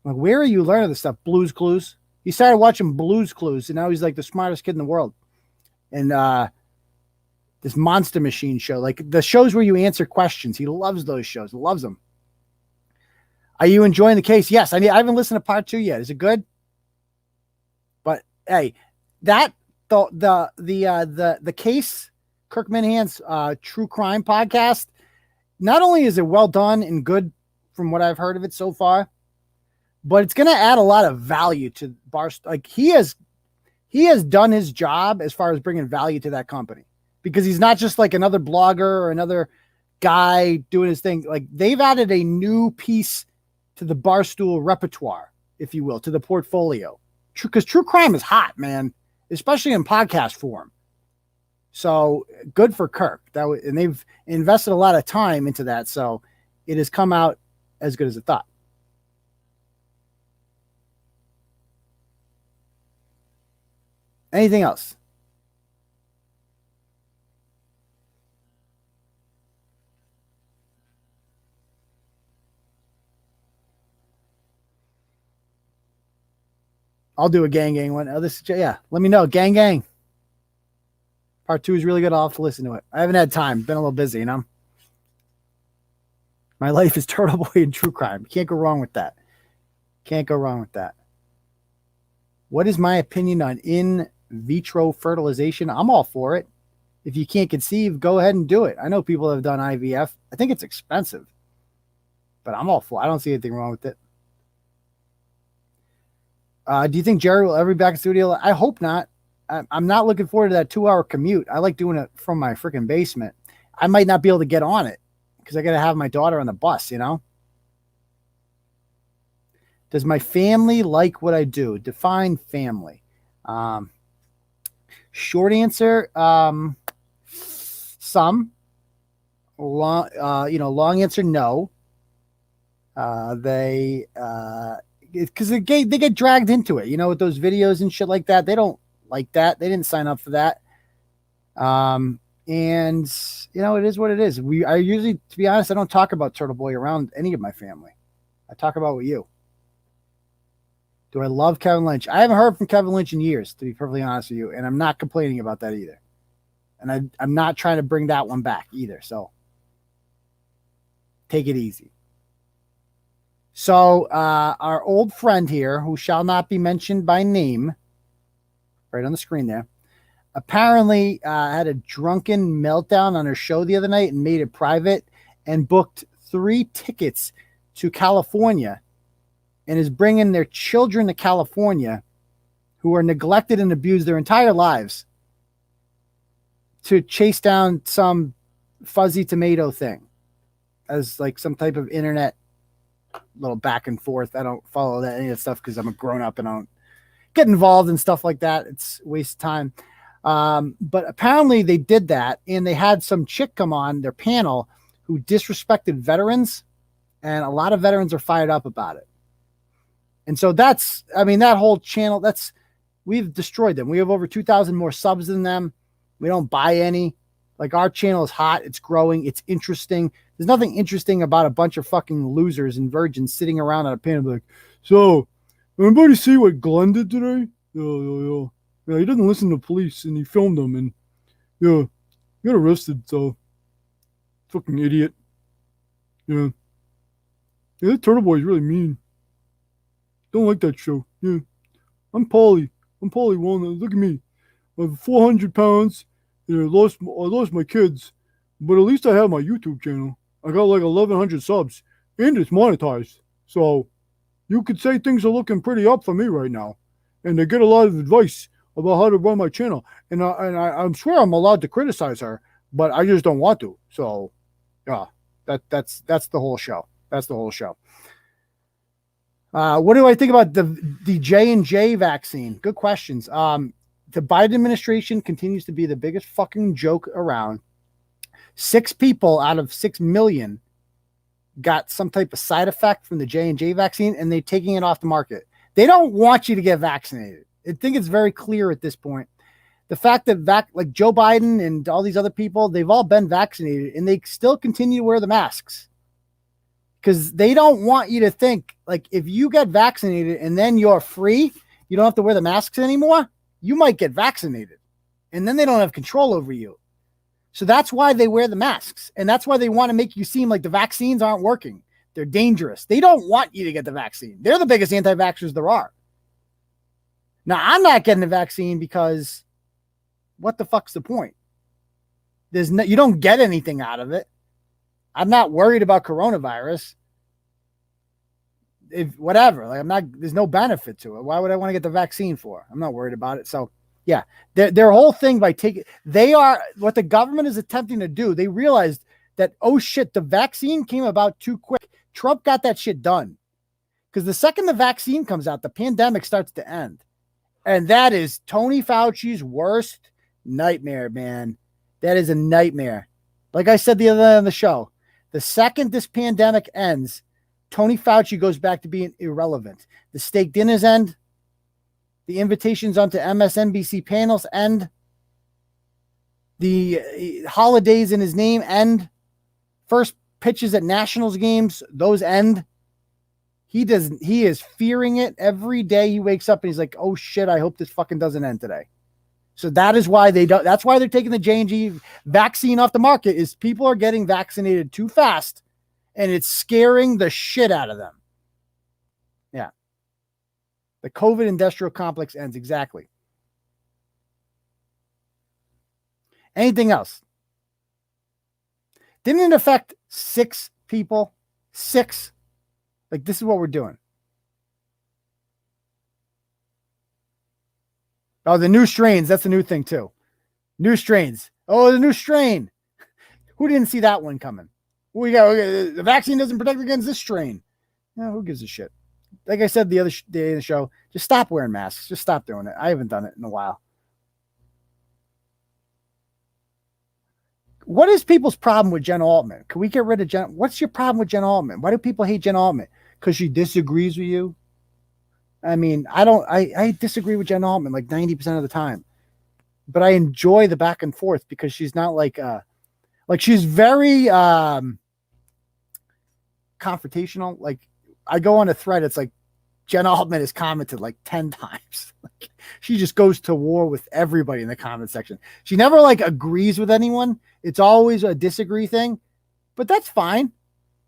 Like, where are you learning this stuff? Blue's Clues. He started watching Blue's Clues, and now he's like the smartest kid in the world. And this Monster Machine show, like the shows where you answer questions, he loves those shows. Loves them. Are you enjoying the case? Yes. I haven't listened to part 2 yet. Is it good? But hey, that the case, Kirk Minahan's true crime podcast. Not only is it well done and good from what I've heard of it so far, but it's going to add a lot of value to Barstool. Like he has done his job as far as bringing value to that company, because he's not just like another blogger or another guy doing his thing. Like they've added a new piece to the Barstool repertoire, if you will, to the portfolio. Because true crime is hot, man, especially in podcast form. So good for Kirk. And they've invested a lot of time into that. So it has come out as good as it thought. Anything else? I'll do a gang one. Oh, yeah. Let me know. Gang. Part 2 is really good. I'll have to listen to it. I haven't had time. Been a little busy, you know. My life is Turtleboy and true crime. Can't go wrong with that. What is my opinion on in vitro fertilization? I'm all for it. If you can't conceive, go ahead and do it. I know people have done IVF. I think it's expensive, but I'm all for it. I don't see anything wrong with it. Do you think Jerry will ever be back in studio? I hope not. I'm not looking forward to that 2-hour commute. I like doing it from my freaking basement. I might not be able to get on it because I got to have my daughter on the bus, you know? Does my family like what I do? Define family. Short answer, some. Long answer, no. Because they get dragged into it, you know, with those videos and shit like that. They don't like that. They didn't sign up for that. And you know, it is what it is. I usually, to be honest, I don't talk about Turtleboy around any of my family. I talk about with you. Do I love Kevin Lynch? I haven't heard from Kevin Lynch in years, to be perfectly honest with you, and I'm not complaining about that either. And I'm not trying to bring that one back either. So take it easy. So our old friend here, who shall not be mentioned by name, right on the screen there, apparently had a drunken meltdown on her show the other night and made it private and booked 3 tickets to California and is bringing their children to California who are neglected and abused their entire lives to chase down some fuzzy tomato thing as like some type of internet little back and forth. I don't follow that any of that stuff because I'm a grown up and I don't get involved in stuff like that. It's a waste of time. But apparently they did that, and they had some chick come on their panel who disrespected veterans, and a lot of veterans are fired up about it. And so that whole channel, we've destroyed them. We have over 2,000 more subs than them. We don't buy any. Like, our channel is hot. It's growing. It's interesting. There's nothing interesting about a bunch of fucking losers and virgins sitting around on a panel like, so, anybody see what Glenn did today? Yeah. he doesn't listen to police, and he filmed them, and yeah, he got arrested. So, fucking idiot. Yeah, that Turtleboy is really mean. Don't like that show. Yeah, I'm Pauly. Walnut. Look at me. I'm 400 pounds. And I lost my kids, but at least I have my YouTube channel. I got like 1,100 subs, and it's monetized. So you could say things are looking pretty up for me right now, and I get a lot of advice about how to run my channel. And I'm sure I'm allowed to criticize her, but I just don't want to. So yeah, that's the whole show. That's the whole show. What do I think about the J&J vaccine? Good questions. The Biden administration continues to be the biggest fucking joke around. 6 people out of 6 million got some type of side effect from the J&J vaccine, and they're taking it off the market. They don't want you to get vaccinated. I think it's very clear at this point. The fact that like Joe Biden and all these other people, they've all been vaccinated, and they still continue to wear the masks. Because they don't want you to think, like, if you get vaccinated and then you're free, you don't have to wear the masks anymore, you might get vaccinated. And then they don't have control over you. So that's why they wear the masks. And that's why they want to make you seem like the vaccines aren't working. They're dangerous. They don't want you to get the vaccine. They're the biggest anti-vaxxers there are. Now, I'm not getting the vaccine because what the fuck's the point? You don't get anything out of it. I'm not worried about coronavirus. Whatever. Like there's no benefit to it. Why would I want to get the vaccine for? I'm not worried about it. So yeah, their whole thing what the government is attempting to do. They realized that, oh shit, the vaccine came about too quick. Trump got that shit done. Because the second the vaccine comes out, the pandemic starts to end. And that is Tony Fauci's worst nightmare, man. That is a nightmare. Like I said the other day on the show, the second this pandemic ends, Tony Fauci goes back to being irrelevant. The steak dinners end. The invitations onto MSNBC panels end. The holidays in his name end. First pitches at Nationals games, those end. He is fearing it every day he wakes up and he's like, oh shit, I hope this fucking doesn't end today. So that is why that's why they're taking the J&J vaccine off the market, is people are getting vaccinated too fast and it's scaring the shit out of them. Yeah. The COVID industrial complex ends. Exactly. Anything else? Didn't it affect 6 people? 6. Like, this is what we're doing. Oh, the new strains. That's a new thing, too. New strains. Oh, the new strain. Who didn't see that one coming? We got the vaccine doesn't protect against this strain. No, who gives a shit? Like I said the other day in the show, just stop wearing masks. Just stop doing it. I haven't done it in a while. What is people's problem with Jen Altman? Can we get rid of Jen? What's your problem with Jen Altman? Why do people hate Jen Altman? Because she disagrees with you? I mean, I disagree with Jen Altman like 90% of the time, but I enjoy the back and forth because she's not like she's very confrontational. Like, I go on a thread, it's like Jen Altman has commented like 10 times. Like, she just goes to war with everybody in the comment section. She never like agrees with anyone. It's always a disagree thing, but that's fine.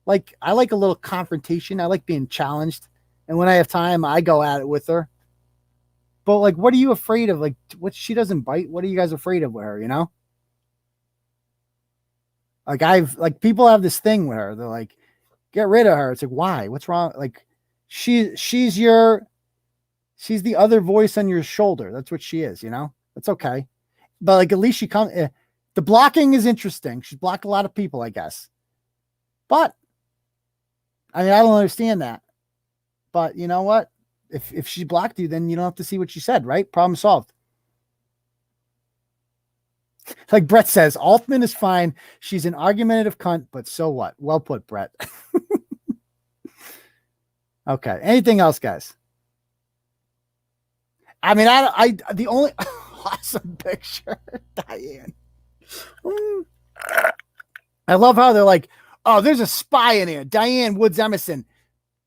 Like, I like a little confrontation. I like being challenged. And when I have time, I go at it with her. But like, what are you afraid of? Like, what, she doesn't bite. What are you guys afraid of with her? You know? Like, people have this thing with her. They're like, get rid of her. It's like, why? What's wrong? Like, she's the other voice on your shoulder. That's what she is, you know? That's okay. But like, at least she comes. The blocking is interesting. She's blocked a lot of people, I guess. But I mean, I don't understand that. But you know what? If she blocked you, then you don't have to see what she said, right? Problem solved. Like Brett says, Altman is fine. She's an argumentative cunt, but so what? Well put, Brett. Okay. Anything else, guys? I mean, the only awesome picture, Diane. I love how they're like, oh, there's a spy in here. Diane Woods Emerson.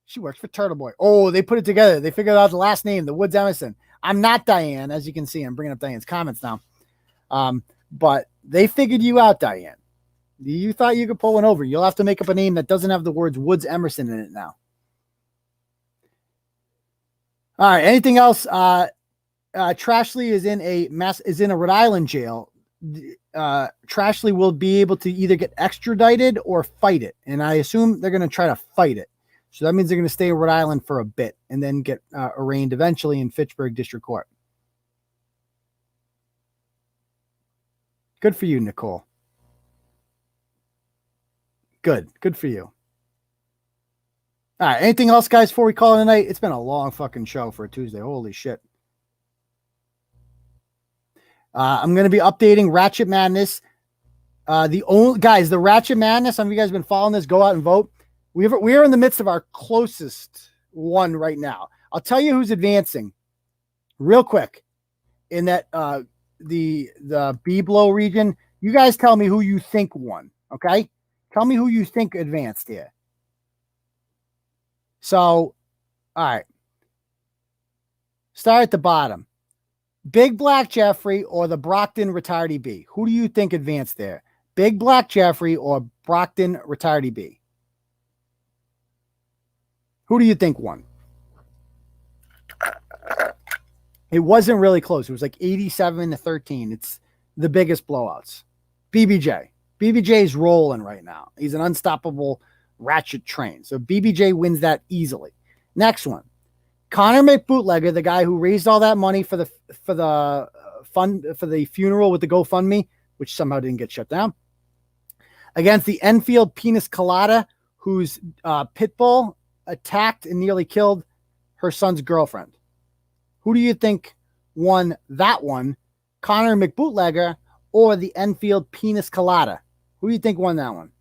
She works for Turtleboy. Oh, they put it together. They figured out the last name, the Woods Emerson. I'm not Diane, as you can see. I'm bringing up Diane's comments now. But they figured you out, Diane. You thought you could pull one over. You'll have to make up a name that doesn't have the words Woods Emerson in it now. All right. Anything else? Trashley is in a Rhode Island jail. Trashley will be able to either get extradited or fight it, and I assume they're going to try to fight it. So that means they're going to stay in Rhode Island for a bit and then get arraigned eventually in Fitchburg District Court. Good for you, Nicole. Good for you. All right. Anything else, guys, before we call it a night? It's been a long fucking show for a Tuesday. Holy shit. I'm going to be updating Ratchet Madness. The Ratchet Madness, some of you guys have been following this, go out and vote. We are in the midst of our closest one right now. I'll tell you who's advancing real quick in that the B-Blow region. You guys tell me who you think won, okay? Tell me who you think advanced here. So, all right. Start at the bottom. Big Black Jeffrey or the Brockton Retardy B? Who do you think advanced there? Big Black Jeffrey or Brockton Retardy B? Who do you think won? It wasn't really close. It was like 87-13. It's the biggest blowouts. BBJ. BBJ's rolling right now. He's an unstoppable ratchet train. So BBJ wins that easily. Next one. Connor McBootlegger, the guy who raised all that money for the funeral with the GoFundMe, which somehow didn't get shut down, against the Enfield Penis Colada, whose pit bull attacked and nearly killed her son's girlfriend. Who do you think won that one? Connor McBootlegger or the Enfield Penis Colada? Who do you think won that one?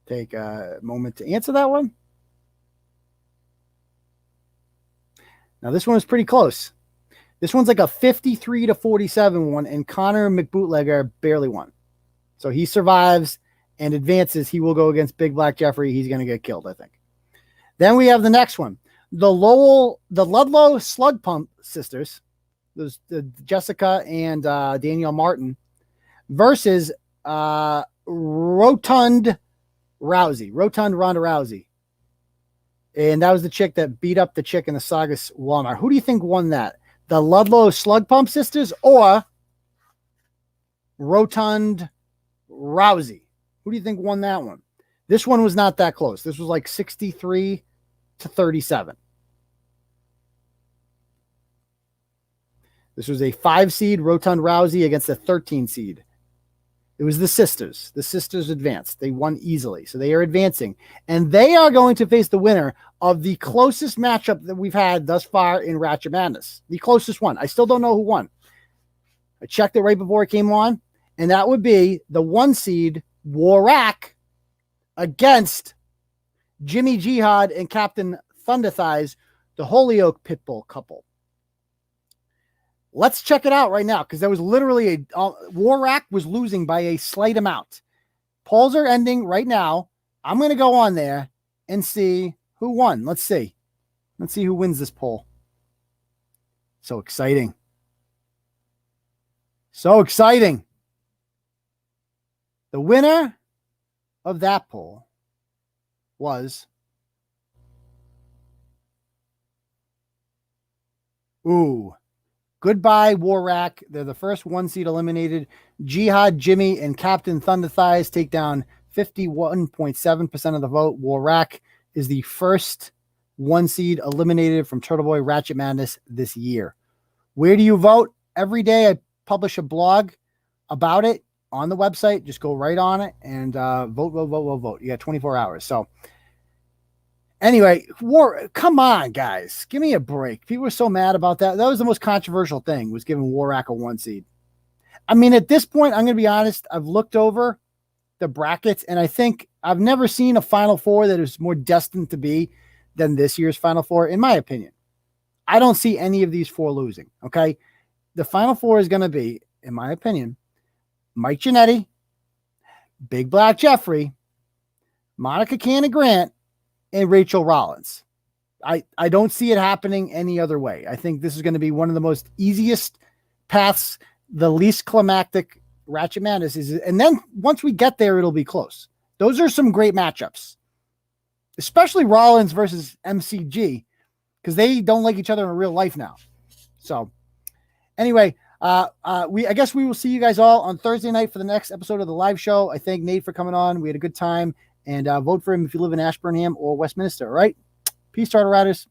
Take a moment to answer that one. Now, this one is pretty close. This one's like a 53-47 one, and Connor McBootlegger barely won. So he survives and advances. He will go against Big Black Jeffrey. He's going to get killed, I think. Then we have the next one. The Ludlow Slug Pump sisters, those Jessica and Danielle Martin, versus Rotund Ronda Rousey. And that was the chick that beat up the chick in the Saugus Walmart. Who do you think won that? The Ludlow Slug Pump sisters or Rotund Rousey? Who do you think won that one? This one was not that close. This was like 63-37. This was a 5 seed Rotund Rousey against a 13 seed. It was the sisters. The sisters advanced. They won easily. So they are advancing. And they are going to face the winner of the closest matchup that we've had thus far in Ratchet Madness. The closest one. I still don't know who won. I checked it right before it came on. And that would be the 1 seed Warrack against Jimmy Jihad and Captain Thunderthighs, the Holyoke Pitbull couple. Let's check it out right now, because there was literally Warrack was losing by a slight amount. Polls are ending right now. I'm going to go on there and see who won. Let's see. Let's see who wins this poll. So exciting. So exciting. The winner of that poll was goodbye, Warrack. They're the first 1 seed eliminated. Jihad, Jimmy, and Captain Thunderthighs take down 51.7% of the vote. Warrack is the first 1 seed eliminated from Turtleboy Ratchet Madness this year. Where do you vote? Every day I publish a blog about it on the website. Just go right on it and vote. You got 24 hours. So anyway, come on, guys. Give me a break. People were so mad about that. That was the most controversial thing, was giving Warrack a 1 seed. I mean, at this point, I'm going to be honest. I've looked over the brackets, and I think I've never seen a Final Four that is more destined to be than this year's Final Four, in my opinion. I don't see any of these 4 losing, okay? The Final Four is going to be, in my opinion, Mike Giannetti, Big Black Jeffrey, Monica Cannon Grant, and Rachel Rollins. I don't see it happening any other way. I think this is going to be one of the most easiest paths, the least climactic Ratchet Madness is. And then once we get there, it'll be close. Those are some great matchups, especially Rollins versus MCG, because they don't like each other in real life now. So anyway, I guess we will see you guys all on Thursday night for the next episode of the live show. I thank Nate for coming on. We had a good time, and vote for him if you live in Ashburnham or Westminster. All right. Peace, Turtle Riders.